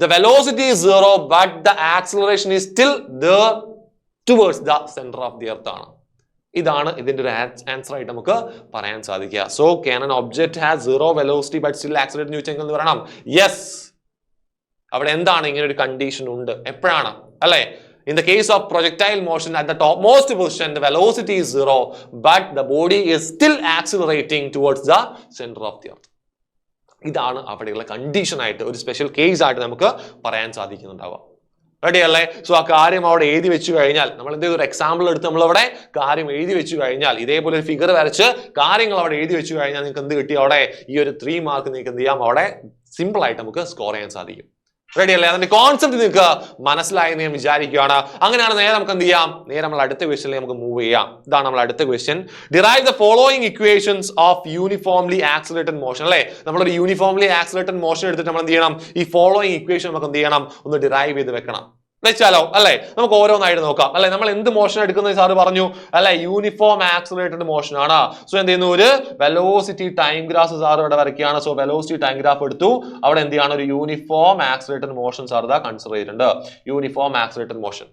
the velocity is 0 but the acceleration is still there towards the center of the earth ആണ്. ഇതാണ് ഇതിന്റെ ഒരു ആൻസർ ആയിട്ട് നമുക്ക് പറയാൻ സാധിക്കുക. So can an object has 0 velocity but still accelerate എന്ന് ചോദിച്ചെങ്കിൽ എന്ത് പറയണം? യെസ്. അവിടെ എന്താണ്? ഇങ്ങനെ ഒരു കണ്ടീഷൻ ഉണ്ട്. എപ്പോഴാണ്? അല്ലേ? In the case of projectile motion at the topmost position the velocity is 0 but the body is still accelerating towards the center of the earth. ഇതാണ് അവിടെയുള്ള കണ്ടീഷൻ ആയിട്ട് ഒരു സ്പെഷ്യൽ കേസ് ആയിട്ട് നമുക്ക് പറയാൻ സാധിക്കുന്നുണ്ടാവുക. റെഡി അല്ലേ? സോ ആ കാര്യം അവിടെ എഴുതി വെച്ചു കഴിഞ്ഞാൽ നമ്മൾ എന്തെങ്കിലും ഒരു എക്സാമ്പിൾ എടുത്ത് നമ്മളവിടെ കാര്യം എഴുതി വെച്ചു കഴിഞ്ഞാൽ ഇതേപോലെ ഒരു ഫിഗർ വരച്ച് കാര്യങ്ങൾ അവിടെ എഴുതി വെച്ചു കഴിഞ്ഞാൽ നിങ്ങൾക്ക് എന്ത് കിട്ടി? അവിടെ ഈ ഒരു 3 മാർക്ക് നിങ്ങൾക്ക് എന്ത് ചെയ്യാം? അവിടെ സിമ്പിൾ ആയിട്ട് നമുക്ക് സ്കോർ ചെയ്യാൻ സാധിക്കും. റെഡി അല്ലേ? അതിന്റെ കോൺസെപ്റ്റ് നിങ്ങൾക്ക് മനസ്സിലായി എന്ന് ഞാൻ വിചാരിക്കുകയാണ്. അങ്ങനെയാണ് നേരെ നമുക്ക് എന്ത് ചെയ്യാം? നേരെ നമ്മൾ അടുത്ത ക്വസ്റ്റ്യനിലേക്ക് നമുക്ക് മൂവ് ചെയ്യാം. ഇതാണ് നമ്മൾ അടുത്ത question. Derive the following equations of uniformly accelerated motion. അല്ലേ? നമ്മളൊരു യൂണിഫോംലി ആക്സിലറേറ്റഡ് മോഷൻ എടുത്തിട്ട് നമ്മൾ എന്ത് ചെയ്യണം? ഈ ഫോളോയിങ് ഇക്വേഷൻ നമുക്ക് എന്ത് ചെയ്യണം? ഒന്ന് ഡിറൈവ് ചെയ്ത് വെക്കണം. വെച്ചാലോ? അല്ലെ? നമുക്ക് ഓരോന്നായിട്ട് നോക്കാം. അല്ലെ? നമ്മൾ എന്ത് മോഷൻ എടുക്കുന്നത് സാറ് പറഞ്ഞു? അല്ലെ? യൂണിഫോം ആക്സിലറേറ്റഡ് മോഷൻ ആണ്. സോ എന്ത് ചെയ്യുന്നു? ഒരു വെലോസിറ്റി ടൈം ഗ്രാഫ് സാർ ഇവിടെ വരയ്ക്കുകയാണ്. സോ വെലോസിറ്റി ടൈം ഗ്രാഫ് എടുത്തു. അവിടെ എന്ത് ചെയ്യാണ്? ഒരു യൂണിഫോം ആക്സിലറേറ്റഡ് മോഷൻ സാർ ഇതാ കൺസിഡർ ചെയ്തിട്ടുണ്ട്. Uniform accelerated motion.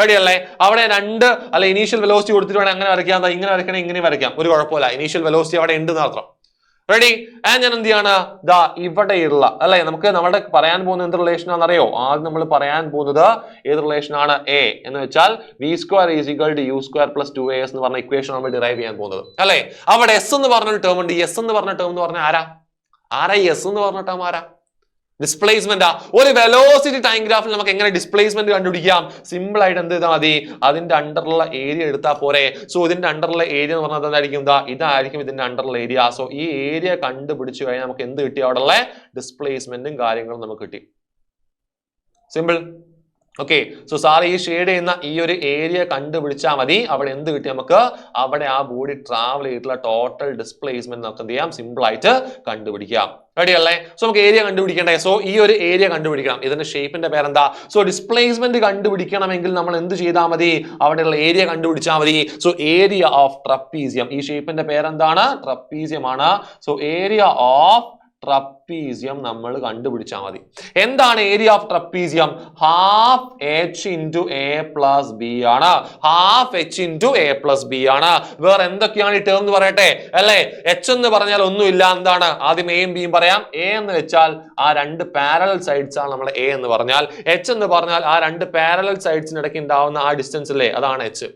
റെഡി അല്ലേ? അവിടെ ഇനീഷ്യൽ വെലോസിറ്റി കൊടുത്തിട്ട് വേണം അങ്ങനെ വരയ്ക്കാം. ഇങ്ങനെ വരയ്ക്കണേ ഇങ്ങനെ വരയ്ക്കാം. ഒരു കുഴപ്പമില്ല. ഇനീഷ്യൽ വെലോസിറ്റി അവിടെ ഉണ്ട് മാത്രം. റെഡി? ആൻഡ് ഞാൻ എന്ത് ചെയ്യാണ്? ദാ ഇവിടെയുള്ള അല്ലെ നമുക്ക് നമ്മുടെ പറയാൻ പോകുന്ന എന്ത് റിലേഷൻ ആണെന്നറിയോ? ആദ്യം നമ്മൾ പറയാൻ പോകുന്നത് ഏത് റിലേഷൻ ആണ്? എ എന്ന് വെച്ചാൽ v² = u² + 2as എന്ന് പറഞ്ഞ ഇക്വേഷൻ നമ്മൾ ഡിറൈവ് ചെയ്യാൻ പോകുന്നത്. അല്ലെ? അവിടെ എസ് എന്ന് പറഞ്ഞൊരു ടേം ഉണ്ട്. എസ് എന്ന് പറഞ്ഞ ടേം എന്ന് പറഞ്ഞാൽ ആരാ എസ് എന്ന് പറഞ്ഞ ടേം? ആരാ? ഡിസ്പ്ലേസ്മെന്റ്. ഒരു വെലോസിറ്റി ടൈം ഗ്രാഫിൽ നമുക്ക് എങ്ങനെ ഡിസ്പ്ലേസ്മെന്റ് കണ്ടുപിടിക്കാം? സിമ്പിൾ ആയിട്ട് എന്ത് ചെയ്താൽ മതി? അതിന്റെ അണ്ടറിലുള്ള ഏരിയ എടുത്താൽ പോരെ. സോ ഇതിന്റെ അണ്ടറിലുള്ള ഏരിയ എന്ന് പറഞ്ഞാൽ എന്തായിരിക്കും? ഇതായിരിക്കും ഇതിന്റെ അണ്ടറിലുള്ള ഏരിയ. സോ ഈ ഏരിയ കണ്ടുപിടിച്ചു കഴിഞ്ഞാൽ നമുക്ക് എന്ത് കിട്ടി? അവിടെയുള്ള ഡിസ്പ്ലേസ്മെന്റും കാര്യങ്ങളും നമുക്ക് കിട്ടി. സിമ്പിൾ. ഓക്കെ. സോ സാർ ഈ ഷെയ്ഡ് ചെയ്യുന്ന ഈ ഒരു ഏരിയ കണ്ടുപിടിച്ചാൽ മതി. അവിടെ എന്ത് കിട്ടി നമുക്ക്? അവിടെ ആ ബോഡി ട്രാവൽ ചെയ്തിട്ടുള്ള ടോട്ടൽ ഡിസ്പ്ലേസ്മെന്റ് നമുക്ക് എന്ത് ചെയ്യാം? സിമ്പിൾ ആയിട്ട് കണ്ടുപിടിക്കാം. റെഡി അല്ലേ? സോ നമുക്ക് ഏരിയ കണ്ടുപിടിക്കണ്ടേ? സോ ഈ ഒരു ഏരിയ കണ്ടുപിടിക്കണം. ഇതിന്റെ ഷേപ്പിന്റെ പേരെന്താ? സോ ഡിസ്പ്ലേസ്മെന്റ് കണ്ടുപിടിക്കണമെങ്കിൽ നമ്മൾ എന്ത് ചെയ്താൽ മതി? അവിടെയുള്ള ഏരിയ കണ്ടുപിടിച്ചാൽ മതി. So area of trapezium. ഈ ഷേപ്പിന്റെ പേരെന്താണ്? ട്രപ്പീസിയം ആണ്. സോ ഏരിയ ഓഫ് ട്രപ്പീസിയം നമ്മൾ കണ്ടുപിടിച്ചാൽ മതി. എന്താണ് area of trapezium? ½ h × a + b ആണ്. ½ h × a + b ആണ്. വേറെ എന്തൊക്കെയാണ് ഈ ടേം എന്ന് പറയട്ടെ? അല്ലെ? h എന്ന് പറഞ്ഞാൽ ഒന്നുമില്ല. എന്താണ്? ആദ്യം എയും ബിയും പറയാം. a എന്ന് വെച്ചാൽ ആ രണ്ട് പാരലൽ സൈഡ്സ് ആണ് നമ്മൾ a എന്ന് പറഞ്ഞാൽ. h എന്ന് പറഞ്ഞാൽ ആ രണ്ട് പാരലൽ സൈഡ്സിന് ഇടയ്ക്ക് ഉണ്ടാവുന്ന ആ ഡിസ്റ്റൻസ് അല്ലേ? അതാണ് h.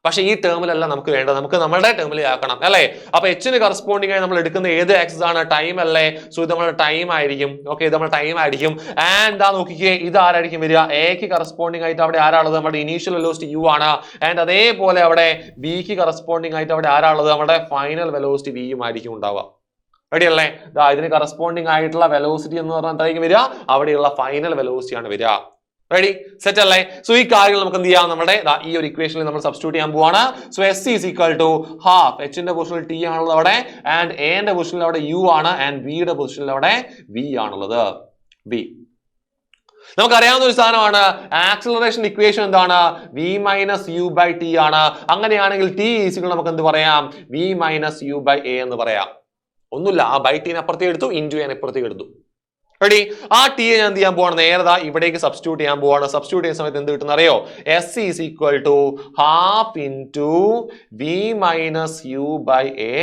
പക്ഷെ ഈ ടേമിലല്ല നമുക്ക് വേണ്ടത്. നമുക്ക് നമ്മുടെ ടേമിൽ ആക്കണം. അല്ലെ? അപ്പൊ എച്ചിന് കറസ്പോണ്ടിങ് ആയി നമ്മൾ എടുക്കുന്ന ഏത് ആക്സിസ് ആണ്? ടൈം അല്ലേ? സോ ഇത് നമ്മുടെ ടൈം ആയിരിക്കും. ഓക്കെ, ഇത് നമ്മുടെ ടൈം ആയിരിക്കും. ആൻഡ് എന്താ നോക്കിക്കേ, ഇത് ആരായിരിക്കും വരിക? എക്ക് കറസ്പോണ്ടിങ് ആയിട്ട് അവിടെ ആരാളുള്ളത്? നമ്മുടെ ഇനീഷ്യൽ വെലോസിറ്റി u ആണ്. ആൻഡ് അതേപോലെ അവിടെ ബിക്ക് കറസ്പോണ്ടിങ് ആയിട്ട് അവിടെ ആരാളുള്ളത്? നമ്മുടെ ഫൈനൽ വെലോസിറ്റി v യും ആയിരിക്കും ഉണ്ടാവുക. റെഡി അല്ലേ? ഇതിന് കറസ്പോണ്ടിങ് ആയിട്ടുള്ള വെലോസിറ്റി എന്ന് പറഞ്ഞാൽ എന്തായിരിക്കും വരിക? അവിടെയുള്ള ഫൈനൽ വെലോസിറ്റി ആണ് വരിക. റെഡി? സെറ്റ് അല്ലേ? സോ ഈ കാര്യങ്ങൾ നമുക്ക് എന്ത് ചെയ്യാം? നമ്മുടെ ഈ ഒരു ഇക്വേഷനിൽ നമ്മൾ സബ്സ്റ്റിറ്റ്യൂട്ട് ചെയ്യാൻ പോവാണ്. സോ s = ½ h ന്റെ പൊസിഷനിൽ t ആണുള്ളത് അവിടെ, ആൻഡ് a ന്റെ പൊസിഷനിൽ അവിടെ u ആണ്, ആൻഡ് b യുടെ പൊസിഷനിൽ അവിടെ v ആണുള്ളത്. b നമുക്കറിയാവുന്ന ഒരു സാധനമാണ്. ആക്സിലറേഷൻ ഇക്വേഷൻ എന്താണ്? v - u/t ആണ്. അങ്ങനെയാണെങ്കിൽ t = നമുക്ക് എന്ത് പറയാം? v - u/a എന്ന് പറയാം. ഒന്നുമില്ല, ആ ബൈ ടി അപ്പുറത്തേക്ക് എടുത്തു, ഇൻറ്റു ചെയ്യാൻ ഇപ്പുറത്തേക്ക് എടുത്തു. റെഡി? ആ ടി ഞാൻ എന്ത് ചെയ്യാൻ പോവാണ്? നേരതാ ഇവിടേക്ക് സബ്സ്റ്റിറ്റ്യൂട്ട് ചെയ്യാൻ പോവാണ്. സബ്സ്റ്റിറ്റ്യൂട്ട് ചെയ്യുന്ന സമയത്ത് എന്ത് കിട്ടുന്ന അറിയോ? s = ½ × v - u/a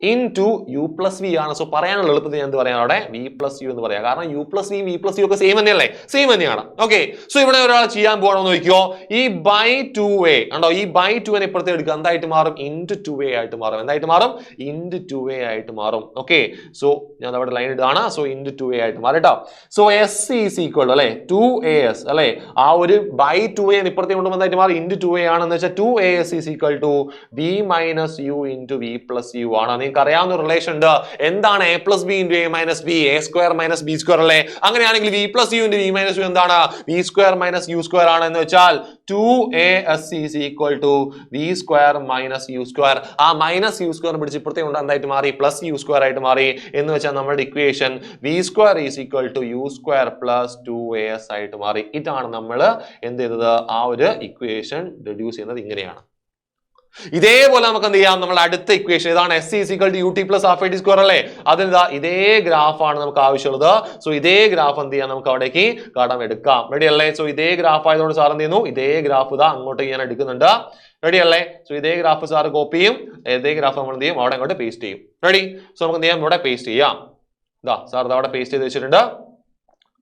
into u plus v ആണ്. സോ പറയാനുള്ള എളുപ്പത്തിൽ ഞാൻ എന്ത് പറയാം? അവിടെ v plus u എന്ന് പറയാം. കാരണം u plus v v plus u ഒക്കെ സെയിം തന്നെയല്ലേ? സെയിം തന്നെയാണ്. ഓക്കെ. സോ ഇവിടെ ഒരാൾ ചെയ്യാൻ പോകണമെന്ന് നോക്കിയോ, ഈ ബൈ 2a ഉണ്ടോ? ഈ ബൈ 2 ഇപ്പുറത്തെ എടുക്കുക. എന്തായിട്ട് മാറും? into 2a ആയിട്ട് മാറും. എന്തായിട്ട് മാറും? into 2a ആയിട്ട് മാറും. ഓക്കെ. സോ ഞാൻ അവിടെ ലൈൻ ഇടാണ്. സോ into 2a ആയിട്ട് മാറും കേട്ടോ. സോ s = അല്ലെ 2as അല്ലെ? ആ ഒരു ബൈ 2a ഇപ്പുറത്തെ കൊണ്ടും എന്തായിട്ട് മാറും? into 2a ആണെന്ന് വെച്ചാൽ 2as = v - u into v plus u ആണ്. നീ നിങ്ങൾക്ക് അറിയാവുന്ന റിലേഷൻ ഉണ്ട്. എന്താണ് a plus B into A minus B, A square minus B square അല്ലേ? അങ്ങനെയാണെങ്കിൽ V plus U into V minus U എന്താണ്? V square minus U square ആണ്. എന്ന് വെച്ചാൽ 2as is equal to v square minus u square. ആ മൈനസ് യു സ്ക്വയർ പിടിച്ച് ഇപ്പുറത്തെ കൊണ്ട് എന്തായിട്ട് മാറി? പ്ലസ് യു സ്ക്വയർ ആയിട്ട് മാറി. എന്ന് വെച്ചാൽ നമ്മുടെ equation v square is equal to u square plus 2as ആയിട്ട് മാറി. ഇതാണ് നമ്മൾ എന്ത് ചെയ്തത്? ആ ഒരു ഇക്വേഷൻ റെഡ്യൂസ് ചെയ്യുന്നത് ഇങ്ങനെയാണ്. ഇതേപോലെ നമുക്ക് എന്ത് ചെയ്യാം? നമ്മൾ അടുത്ത ഇക്വേഷൻ ഇതാണ്, s is equal to ut plus half at square അല്ലേ? അതിന് ഇതേ ഗ്രാഫാണ് നമുക്ക് ആവശ്യമുള്ളത്. സോ ഇതേ ഗ്രാഫ് എന്ത് ചെയ്യാം? നമുക്ക് അവിടേക്ക് കടമെടുക്കാം. റെഡി അല്ലേ? സോ ഇതേ ഗ്രാഫ് ആയതുകൊണ്ട് സാർ എന്ത് ചെയ്യുന്നു? ഇതേ ഗ്രാഫ് ഇതാ അങ്ങോട്ടേക്ക് ഞാൻ എടുക്കുന്നുണ്ട്. റെഡി അല്ലേ? സോ ഇതേ ഗ്രാഫ് സാർ കോപ്പി ചെയ്യും, ഇതേ ഗ്രാഫ് നമ്മൾ എന്ത് ചെയ്യും? അവിടെ അങ്ങോട്ട് പേസ്റ്റ് ചെയ്യും. റെഡി? സോ നമുക്ക് എന്ത് ചെയ്യാം? ഇവിടെ പേസ്റ്റ് ചെയ്യാം. ഇതാ സാർ ഇത് അവിടെ പേസ്റ്റ് ചെയ്ത് വെച്ചിട്ടുണ്ട്.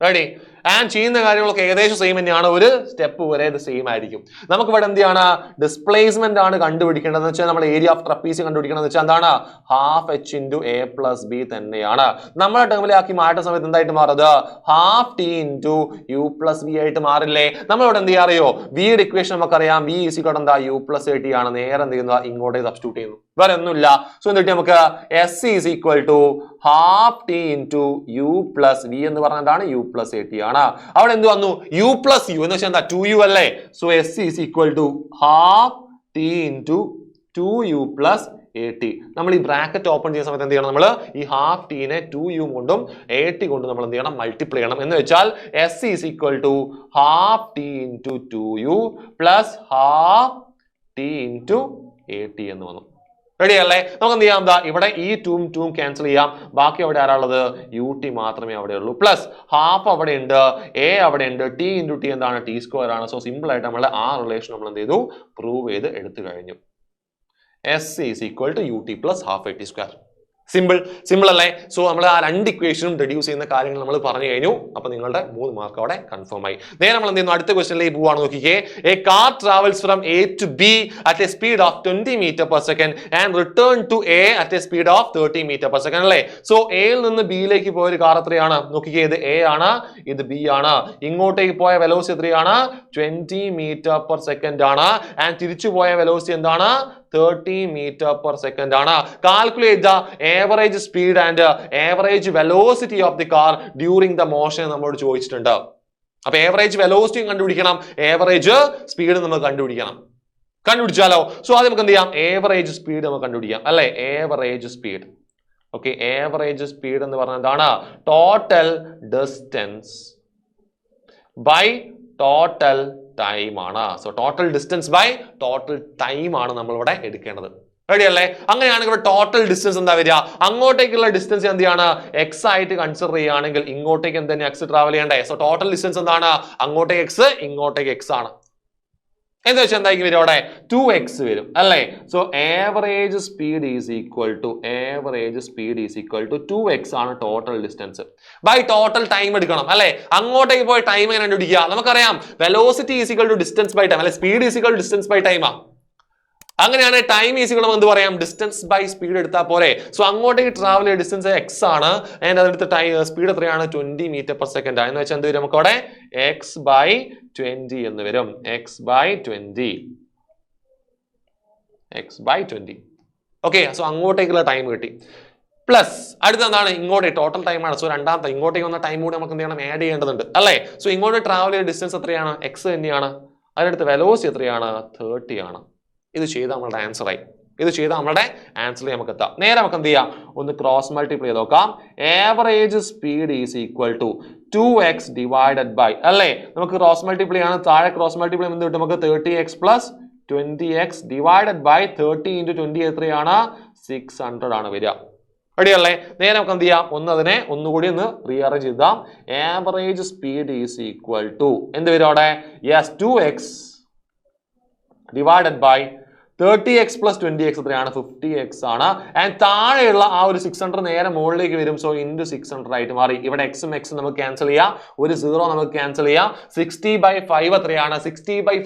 റെഡി? ആൻഡ് ചെയ്യുന്ന കാര്യങ്ങളൊക്കെ ഏകദേശം സെയിം തന്നെയാണ്. ഒരു സ്റ്റെപ്പ് വരെ ഇത് സെയിം ആയിരിക്കും. നമുക്ക് ഇവിടെ എന്ത് ചെയ്യാണ്? ഡിസ്പ്ലേസ്മെന്റ് ആണ് കണ്ടുപിടിക്കേണ്ടത്. വെച്ചാൽ നമ്മൾ ഏരിയ ഓഫ് ട്രപ്പീസ് കണ്ടുപിടിക്കണം. വെച്ചാൽ എന്താണ്? Half h into A plus B തന്നെയാണ്. നമ്മളെ ടേമിലാക്കി മാറ്റുന്ന സമയത്ത് എന്തായിട്ട് മാറത്? Half T into U plus B ആയിട്ട് മാറില്ലേ? നമ്മളിവിടെ എന്ത് ചെയ്യാറിയോ? വിയുടെ ഇക്വേഷൻ നമുക്കറിയാം. വി ഈസ് ഈക്വൽ എന്താ? യു പ്ലസ് എ ടി ആണ്. നേരെ എന്ത് ചെയ്യുന്നത്? ഇങ്ങോട്ടേക്ക് സബ്സ്റ്റിറ്റ്യൂട്ട് ചെയ്യുന്നു. വേറെ ഒന്നുമില്ല. സോ എന്നിട്ട് നമുക്ക് s is equal to half T into U plus v എന്ന് പറഞ്ഞതാണ് യു പ്ലസ് എ ടി ആണ്. അവിടെ എന്ത് വന്നു? യു പ്ലസ് യു എന്ന് വെച്ചാൽ എന്താ? 2u അല്ലേ? So s is equal to half T into 2u plus A t. നമ്മൾ ഈ ബ്രാക്കറ്റ് ഓപ്പൺ ചെയ്യുന്ന സമയത്ത് എന്ത് ചെയ്യണം? നമ്മൾ ഈ ഹാഫ് ടീനെ 2u കൊണ്ടും എ ടി കൊണ്ടും നമ്മൾ എന്ത് ചെയ്യണം? മൾട്ടിപ്ലൈ ചെയ്യണം. എന്ന് വെച്ചാൽ s is equal to half T into 2u plus half T into a t എന്ന് വന്നു. റെഡി അല്ലേ? നമുക്ക് എന്ത് ചെയ്യാം? ഇവിടെ ഈ ടൂം ക്യാൻസൽ ചെയ്യാം. ബാക്കി അവിടെ ആരാളുള്ളത്? യു ടി മാത്രമേ അവിടെ ഉള്ളൂ. പ്ലസ് ഹാഫ് അവിടെ ഉണ്ട്, എ അവിടെ ഉണ്ട്. ടി ഇൻറ്റു ടി എന്താണ്? ടി സ്ക്വയർ ആണ്. സോ സിമ്പിൾ ആയിട്ട് നമ്മൾ ആ റിലേഷൻ നമ്മൾ എന്ത് ചെയ്തു? പ്രൂവ് ചെയ്ത് എടുത്തു കഴിഞ്ഞു. S is equal to u t plus half a t square. Simple അല്ലേ? സോ നമ്മൾ ആ രണ്ട് ഇക്വേഷനും റെഡ്യൂസ് ചെയ്യുന്ന കാര്യങ്ങൾ നമ്മൾ പറഞ്ഞു കഴിഞ്ഞു. അപ്പൊ നിങ്ങളുടെ 3 മാർക്ക് അവിടെ കൺഫേം ആയി. നേരെ നമ്മൾ എന്ത് ചെയ്യുന്നു? അടുത്ത ക്വസ്റ്റനിലേക്ക് പോവാണ്. നോക്കിക്കേ. A car travels from A to B at a speed of 20 metre per second and return to A at a speed of 30 metre per second അല്ലേ? സോ എയിൽ നിന്ന് ബിയിലേക്ക് പോയ ഒരു കാർ എത്രയാണ്? നോക്കിക്കേ. ഇത് എ ആണ്, ഇത് ബി ആണ്. ഇങ്ങോട്ടേക്ക് പോയ വെലോസിറ്റി എത്രയാണ്? 20 മീറ്റർ പെർ സെക്കൻഡ് ആണ്. ആൻഡ് തിരിച്ചു പോയ വെലോസിറ്റി എന്താണ്? 30 മീറ്റർ പെർ സെക്കൻഡ് ആണ്. Calculate the average speed and average velocity of the car during the motion നമ്മളോട് ചോദിച്ചിട്ടുണ്ട്. അപ്പൊ ആവറേജ് വെലോസിറ്റി കണ്ടുപിടിക്കണം, ആവറേജ് സ്പീഡ് നമുക്ക് കണ്ടുപിടിച്ചാലോ? സോ ആദ്യം നമുക്ക് എന്ത് ചെയ്യാം? ആവറേജ് സ്പീഡ് നമുക്ക് കണ്ടുപിടിക്കാം അല്ലെ? Average speed. Okay, average speed എന്ന് പറഞ്ഞാൽ എന്താണ്? Total distance by total time ആണ്. So total distance by total time ആണ് നമ്മൾ ഇവിടെ എടുക്കേണ്ടത്. റെഡി അല്ലേ? അങ്ങനെയാണെങ്കിൽ ഇവിടെ ടോട്ടൽ ഡിസ്റ്റൻസ് എന്താ വരിക? അങ്ങോട്ടേക്കുള്ള ഡിസ്റ്റൻസ് എന്താണ്? എക്സ് ആയിട്ട് കൺസിഡർ ചെയ്യുകയാണെങ്കിൽ ഇങ്ങോട്ടേക്ക് എന്താണ് എക്സ് ട്രാവൽ ചെയ്യണ്ടേ? സോ ടോട്ടൽ ഡിസ്റ്റൻസ് എന്താണ്? അങ്ങോട്ടേക്ക് എക്സ്, ഇങ്ങോട്ടേക്ക് എക്സ് ആണ്. എന്താ വെച്ചാൽ എന്തായിരിക്കും വരും? അവിടെ 2x വരും അല്ലേ? So average speed is equal to 2x ആണ് total distance by total time എടുക്കണം അല്ലെ? അങ്ങോട്ടേക്ക് പോയ ടൈം എങ്ങനെ കണ്ടുപിടിക്കുക? നമുക്കറിയാം velocity is equal to distance by time അല്ലെ? Speed is equal to distance by ടൈമാ. അങ്ങനെയാണ് ടൈം ഈസ് ഈക്വൽ എന്ത് പറയാം? ഡിസ്റ്റൻസ് ബൈ സ്പീഡ് എടുത്താൽ പോരെ. സോ അങ്ങോട്ടേക്ക് ട്രാവൽ ചെയ്ത ഡിസ്റ്റൻസ് എക്സ് ആണ്. ആൻഡ് അതെടുത്ത സ്പീഡ് എത്രയാണ്? 20 മീറ്റർ പെർ സെക്കൻഡ്. എന്ന് വെച്ചാൽ എന്ത് വരും? നമുക്ക് അവിടെ എക്സ് ബൈ 20 എന്ന് വരും. X by 20. ഓക്കെ, സോ അങ്ങോട്ടേക്കുള്ള ടൈം കിട്ടി. പ്ലസ് അടുത്ത എന്താണ്? ഇങ്ങോട്ടേക്ക് ടോട്ടൽ ടൈമാണ്. സോ രണ്ടാമത്തെ ഇങ്ങോട്ടേക്ക് വന്ന ടൈം കൂടി നമുക്ക് എന്ത് ചെയ്യണം? ആഡ് ചെയ്യേണ്ടതുണ്ട് അല്ലേ? സോ ഇങ്ങോട്ട് ട്രാവൽ ചെയ്ത ഡിസ്റ്റൻസ് എത്രയാണ്? എക്സ് തന്നെയാണ്. അതിനടുത്ത് വെലോസിറ്റി എത്രയാണ്? 30 ആണ്. ഇത് ചെയ്താൽ നമ്മളുടെ ആൻസറായി. നമുക്ക് എത്താം. നേരെ നമുക്ക് എന്ത് ചെയ്യാം? ഒന്ന് ക്രോസ് മൾട്ടിപ്ലൈ ചെയ്ത് നോക്കാം. Average speed is equal to 2x divided by അല്ലേ? നമുക്ക് ക്രോസ് മൾട്ടിപ്ലൈ ആണ്. താഴെ ക്രോസ് മൾട്ടിപ്ലൈ എന്ത് കിട്ടും? നമുക്ക് 30x plus 20x divided by 30 into 20 എത്രയാണ്? 600 ആണ് വരിക. റെഡി അല്ലേ? നേരെ നമുക്ക് എന്ത് ചെയ്യാം? അതിനെ ഒന്നുകൂടി ഒന്ന് റീഅറേഞ്ച് ചെയ്താം. Average speed is equal to എന്ത് വരും അവിടെ? Yes, 2x divided by 30x plus 20x എത്രയാണ്? 50x ആണ്. ആൻഡ് താഴെയുള്ള ആ ഒരു 600 നേരെ മുകളിലേക്ക് വരും. സോ ഇൻറ്റു 600 ആയിട്ട് മാറി. ഇവിടെ എക്സും എക്സും നമുക്ക് ക്യാൻസൽ ചെയ്യാം. ഒരു 0 നമുക്ക് ക്യാൻസൽ ചെയ്യാം. 60/5 എത്രയാണ്?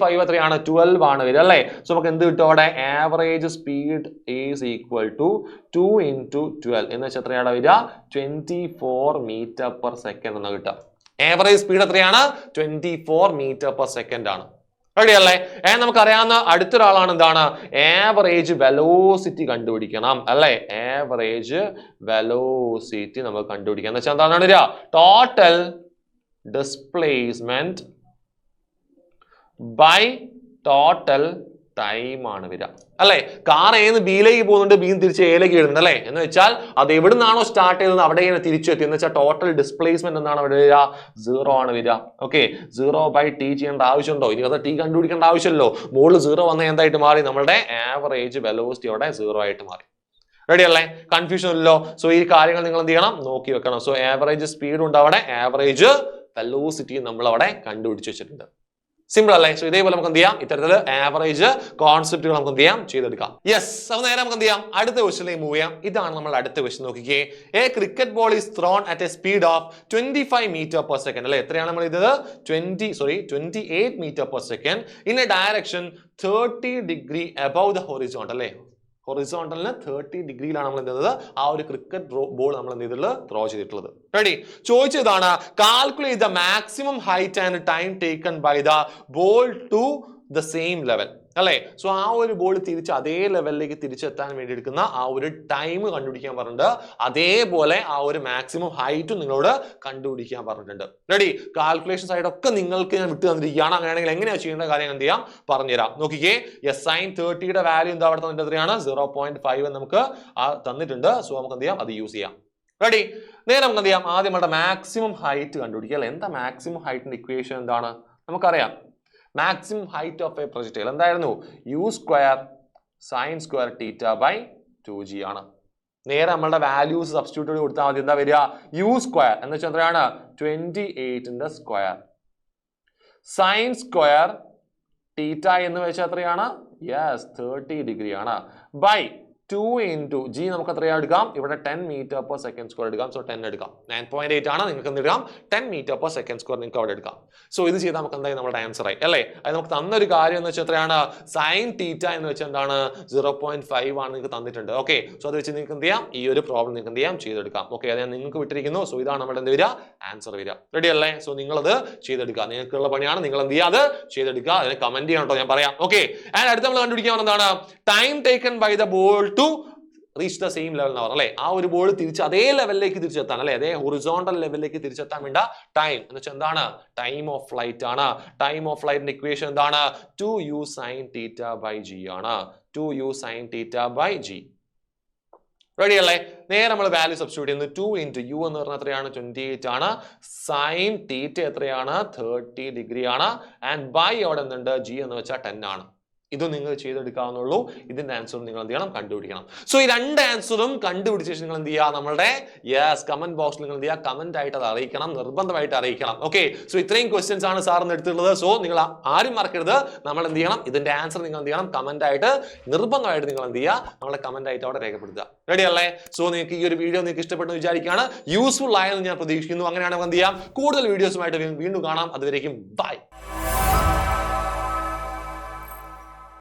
12 ആണ് വരിക അല്ലേ? സോ നമുക്ക് എന്ത് കിട്ടും അവിടെ? Average speed is equal to 2 into 12 എന്ന് വെച്ചാൽ എത്രയാണ് വരിക? 24 മീറ്റർ പെർ സെക്കൻഡ് എന്ന് കിട്ടുക. ആവറേജ് സ്പീഡ് എത്രയാണ്? 24 മീറ്റർ പെർ സെക്കൻഡ് ആണ്. റെഡി അല്ലേ? നമുക്കറിയാവുന്ന അടുത്തൊരാളാണ് എന്താണ്, ആവറേജ് വെലോസിറ്റി കണ്ടുപിടിക്കണം അല്ലെ? ആവറേജ് വെലോസിറ്റി നമുക്ക് കണ്ടുപിടിക്കാം എന്ന് വെച്ചാൽ എന്താണ് വരിക? Total displacement by total time ആണ് വരിക അല്ലെ? കാർ ഏന്ന് ബിയിലേക്ക് പോകുന്നുണ്ട്, ബി തിരിച്ച് എയിലേക്ക് വരുന്നുണ്ട് അല്ലെ? എന്ന് വെച്ചാൽ അത് എവിടെ നിന്നാണോ സ്റ്റാർട്ട് ചെയ്തത് അവിടെ തിരിച്ചു എത്തി. എന്ന് വെച്ചാൽ ടോട്ടൽ ഡിസ്പ്ലേസ്മെന്റ് എന്താണ് അവിടെ വരിക? 0 ആണ് വരിക. ഓക്കെ, 0/t ചെയ്യേണ്ട ആവശ്യമുണ്ടോ? ഇനി അത് ടി കണ്ടുപിടിക്കേണ്ട ആവശ്യമല്ലോ. മുകളിൽ 0 വന്ന എന്തായിട്ട് മാറി? നമ്മുടെ ആവറേജ് വെലോസിറ്റി അവിടെ 0 ആയിട്ട് മാറി. റെഡി അല്ലേ? കൺഫ്യൂഷൻ ഇല്ലല്ലോ. സോ ഈ കാര്യങ്ങൾ നിങ്ങൾ എന്ത് ചെയ്യണം? നോക്കി വെക്കണം. സോ ആവറേജ് സ്പീഡ് ഉണ്ട് അവിടെ, ആവറേജ് വെലോസിറ്റി നമ്മൾ അവിടെ കണ്ടുപിടിച്ച് വെച്ചിട്ടുണ്ട്. സിമ്പിൾ അല്ലേ? സോ ഇതേപോലെ നമുക്ക് എന്ത് ചെയ്യാം? ഇത്തരത്തില് ആവറേജ് കോൺസെപ്റ്റുകൾ നമുക്ക് എന്ത് ചെയ്യാം? ചെയ്തെടുക്കാം. യെസ്, അപ്പൊ നേരെ നമുക്ക് എന്ത് ചെയ്യാം? അടുത്ത ക്വസ്റ്റിലേക്ക് മൂവ് ചെയ്യാം. ഇതാണ് നമ്മൾ അടുത്ത ക്വസ്റ്റ്യൻ. നോക്കിക്കേ, a cricket ball is thrown at a speed of 25 metre per second അല്ലെ? എത്രയാണ് നമ്മൾ ചെയ്തത്? 28 metre per second in a direction 30 degree above the horizontal അല്ലെ? ഹൊറിസോണ്ടലിന് 30 ഡിഗ്രിയിലാണ് നമ്മൾ എന്ത് ചെയ്തത്? ആ ഒരു ക്രിക്കറ്റ് ബോൾ നമ്മൾ എന്ത് ചെയ്തിട്ടുള്ളത്? ത്രോ ചെയ്തിട്ടുള്ളത്. റെഡി? ചോദിച്ചതാണ് calculate the maximum height and time taken by the ball to the same level അല്ലെ? സോ ആ ഒരു ബോൾ തിരിച്ച് അതേ ലെവലിലേക്ക് തിരിച്ചെത്താൻ വേണ്ടി എടുക്കുന്ന ആ ഒരു ടൈം കണ്ടുപിടിക്കാൻ പറഞ്ഞിട്ടുണ്ട്. അതേപോലെ ആ ഒരു മാക്സിമം ഹൈറ്റും നിങ്ങളോട് കണ്ടുപിടിക്കാൻ പറഞ്ഞിട്ടുണ്ട്. റെഡി? കാൽക്കുലേഷൻ സൈഡ് ഒക്കെ നിങ്ങൾക്ക് ഞാൻ വിട്ടു തന്നിരിക്കുകയാണ്. അങ്ങനെയാണെങ്കിൽ എങ്ങനെയാണ് ചെയ്യേണ്ട കാര്യം എന്ത് ചെയ്യാം? പറഞ്ഞുതരാം. നോക്കിക്കേ, sin 30യുടെ വാല്യൂ എന്താ അവിടെ തന്നിട്ട്? എത്രയാണ്? 0.5 നമുക്ക് തന്നിട്ടുണ്ട്. സോ നമുക്ക് എന്ത് ചെയ്യാം? അത് യൂസ് ചെയ്യാം. റെഡി? നേരെ നമുക്ക് എന്ത് ചെയ്യാം? ആദ്യം നമ്മുടെ മാക്സിമം ഹൈറ്റ് കണ്ടുപിടിക്കുക അല്ലെ? എന്താ മാക്സിമം ഹൈറ്റിന്റെ ഇക്വേഷൻ എന്താണ്? നമുക്കറിയാം. Maximum height of a projectile എന്തായിരുന്നു? u² sin square θ/2g ആണ്. നേരെ നമ്മളുടെ വാല്യൂസ് സബ്സ്റ്റിറ്റ്യൂട്ട് കൊടുത്താൽ മതി. എന്താ വരിക? u² എന്ന് വെച്ചാൽ എത്രയാണ്? 28ന്റെ സ്ക്വയർ. sin square θ എന്ന് വെച്ചാൽ എത്രയാണ്? യെസ്, 30 ഡിഗ്രി ആണ്. ബൈ 2 into g നമുക്ക് എത്രയാണ് എടുക്കാം? ഇവിടെ 10 മീറ്റർ പെർ സെക്കൻഡ് സ്ക്വയർ എടുക്കാം. സോ 10 എടുക്കാം. 9.8 ആണ്. നിങ്ങൾക്ക് എന്ത് എടുക്കാം? 10 മീറ്റർ പെർ സെക്കൻഡ് സ്ക്വയർ നിങ്ങൾക്ക് അവിടെ എടുക്കാം. സോ ഇത് ചെയ്താൽ നമുക്ക് എന്തായാലും നമ്മുടെ ആൻസർ ആയി അല്ലേ? അത് നമുക്ക് തന്നൊരു കാര്യം എന്ന് വെച്ചാൽ എത്രയാണ്? sin θ എന്ന് വെച്ചാൽ എന്താണ്? 0.5 ആണ് നിങ്ങൾക്ക് തന്നിട്ടുണ്ട്. ഓക്കെ, സോ അത് വെച്ച് നിങ്ങൾക്ക് എന്ത് ചെയ്യാം? ഈ ഒരു പ്രോബ്ലം നിങ്ങൾക്ക് എന്ത് ചെയ്യാം? ചെയ്തെടുക്കാം. ഓക്കെ, അത് ഞാൻ നിങ്ങൾക്ക് വിട്ടിരിക്കുന്നു. സോ ഇതാണ് നമ്മുടെ എന്ത് വരിക? ആൻസർ വരിക. റെഡി അല്ലേ? സോ നിങ്ങളത് ചെയ്തെടുക്കുക. നിങ്ങൾക്കുള്ള പണിയാണ്. നിങ്ങൾ എന്ത് ചെയ്യുക? അത് ചെയ്തെടുക്കുക. അതിനെ കമന്റ് ചെയ്യണം കേട്ടോ, ഞാൻ പറയാം. ഓക്കെ, ആൻഡ് അടുത്ത നമ്മൾ കണ്ടുപിടിക്കാൻ എന്താണ്? Time taken by the ball to reach the same level എന്ന് പറഞ്ഞാൽ അല്ലെ? ആ ഒരു ബോൾ തിരിച്ച് അതേ ലെവലിലേക്ക് തിരിച്ചെത്താൻ അല്ലെ? അതേ ഹൊറിസോണ്ടൽ ലെവലിലേക്ക് തിരിച്ചെത്താൻ വേണ്ട ടൈം എന്ന് വെച്ചാൽ എന്താണ്? ടൈം ഓഫ് ഫ്ലൈറ്റ് ആണ്. ടൈം ഓഫ് ഫ്ലൈറ്റിന്റെ ഇക്വേഷൻ എന്താണ്? 2u sin θ/g ആണ്. 2u sin θ/g. റെഡി അല്ലേ? നേരെ നമ്മൾ വാല്യൂ സബ്സ്റ്റിറ്റ്യൂട്ട് ചെയ്യുന്നത് 2 into u എന്ന് പറഞ്ഞാൽ എത്രയാണ്? 28 ആണ്. sin θ എത്രയാണ്? 30 ഡിഗ്രി ആണ്. ആൻഡ് ബൈ അവിടെ എന്തുണ്ട്? g എന്ന് വെച്ചാൽ 10 ആണ്. ഇത് നിങ്ങൾ ചെയ്തെടുക്കാവുന്നുള്ളൂ. ഇതിന്റെ ആൻസർ നിങ്ങൾ എന്ത് ചെയ്യണം? കണ്ടുപിടിക്കണം. സോ ഈ രണ്ട് ആൻസറും കണ്ടുപിടിച്ച ശേഷം നിങ്ങൾ എന്ത് ചെയ്യുക? നമ്മുടെ കമന്റ് ബോക്സിൽ നിങ്ങൾ എന്ത് ചെയ്യുക? കമന്റ് ആയിട്ട് അത് അറിയിക്കണം, നിർബന്ധമായിട്ട് അറിയിക്കണം. ഓക്കെ, സോ ഇത്രയും ക്വസ്റ്റ്യൻസ് ആണ് സാറിന് എടുത്തിട്ടുള്ളത്. സോ നിങ്ങൾ ആരും മറക്കരുത്, നമ്മൾ എന്ത് ചെയ്യണം? ഇതിന്റെ ആൻസർ നിങ്ങൾ എന്ത് ചെയ്യണം? കമന്റ് ആയിട്ട് നിർബന്ധമായിട്ട് നിങ്ങൾ എന്ത് ചെയ്യുക? നമ്മളെ കമന്റ് ആയിട്ട് അവിടെ രേഖപ്പെടുത്തുക. റെഡി അല്ലേ? സോ നിങ്ങൾക്ക് ഈ ഒരു വീഡിയോ നിങ്ങൾക്ക് ഇഷ്ടപ്പെട്ടു വിചാരിക്കുകയാണ്, യൂസ്ഫുൾ ആയെന്ന് ഞാൻ പ്രതീക്ഷിക്കുന്നു. അങ്ങനെയാണെങ്കിൽ എന്ത് ചെയ്യാം? കൂടുതൽ വീഡിയോസുമായിട്ട് വീണ്ടും കാണാം. അതുവരേക്കും ബൈ.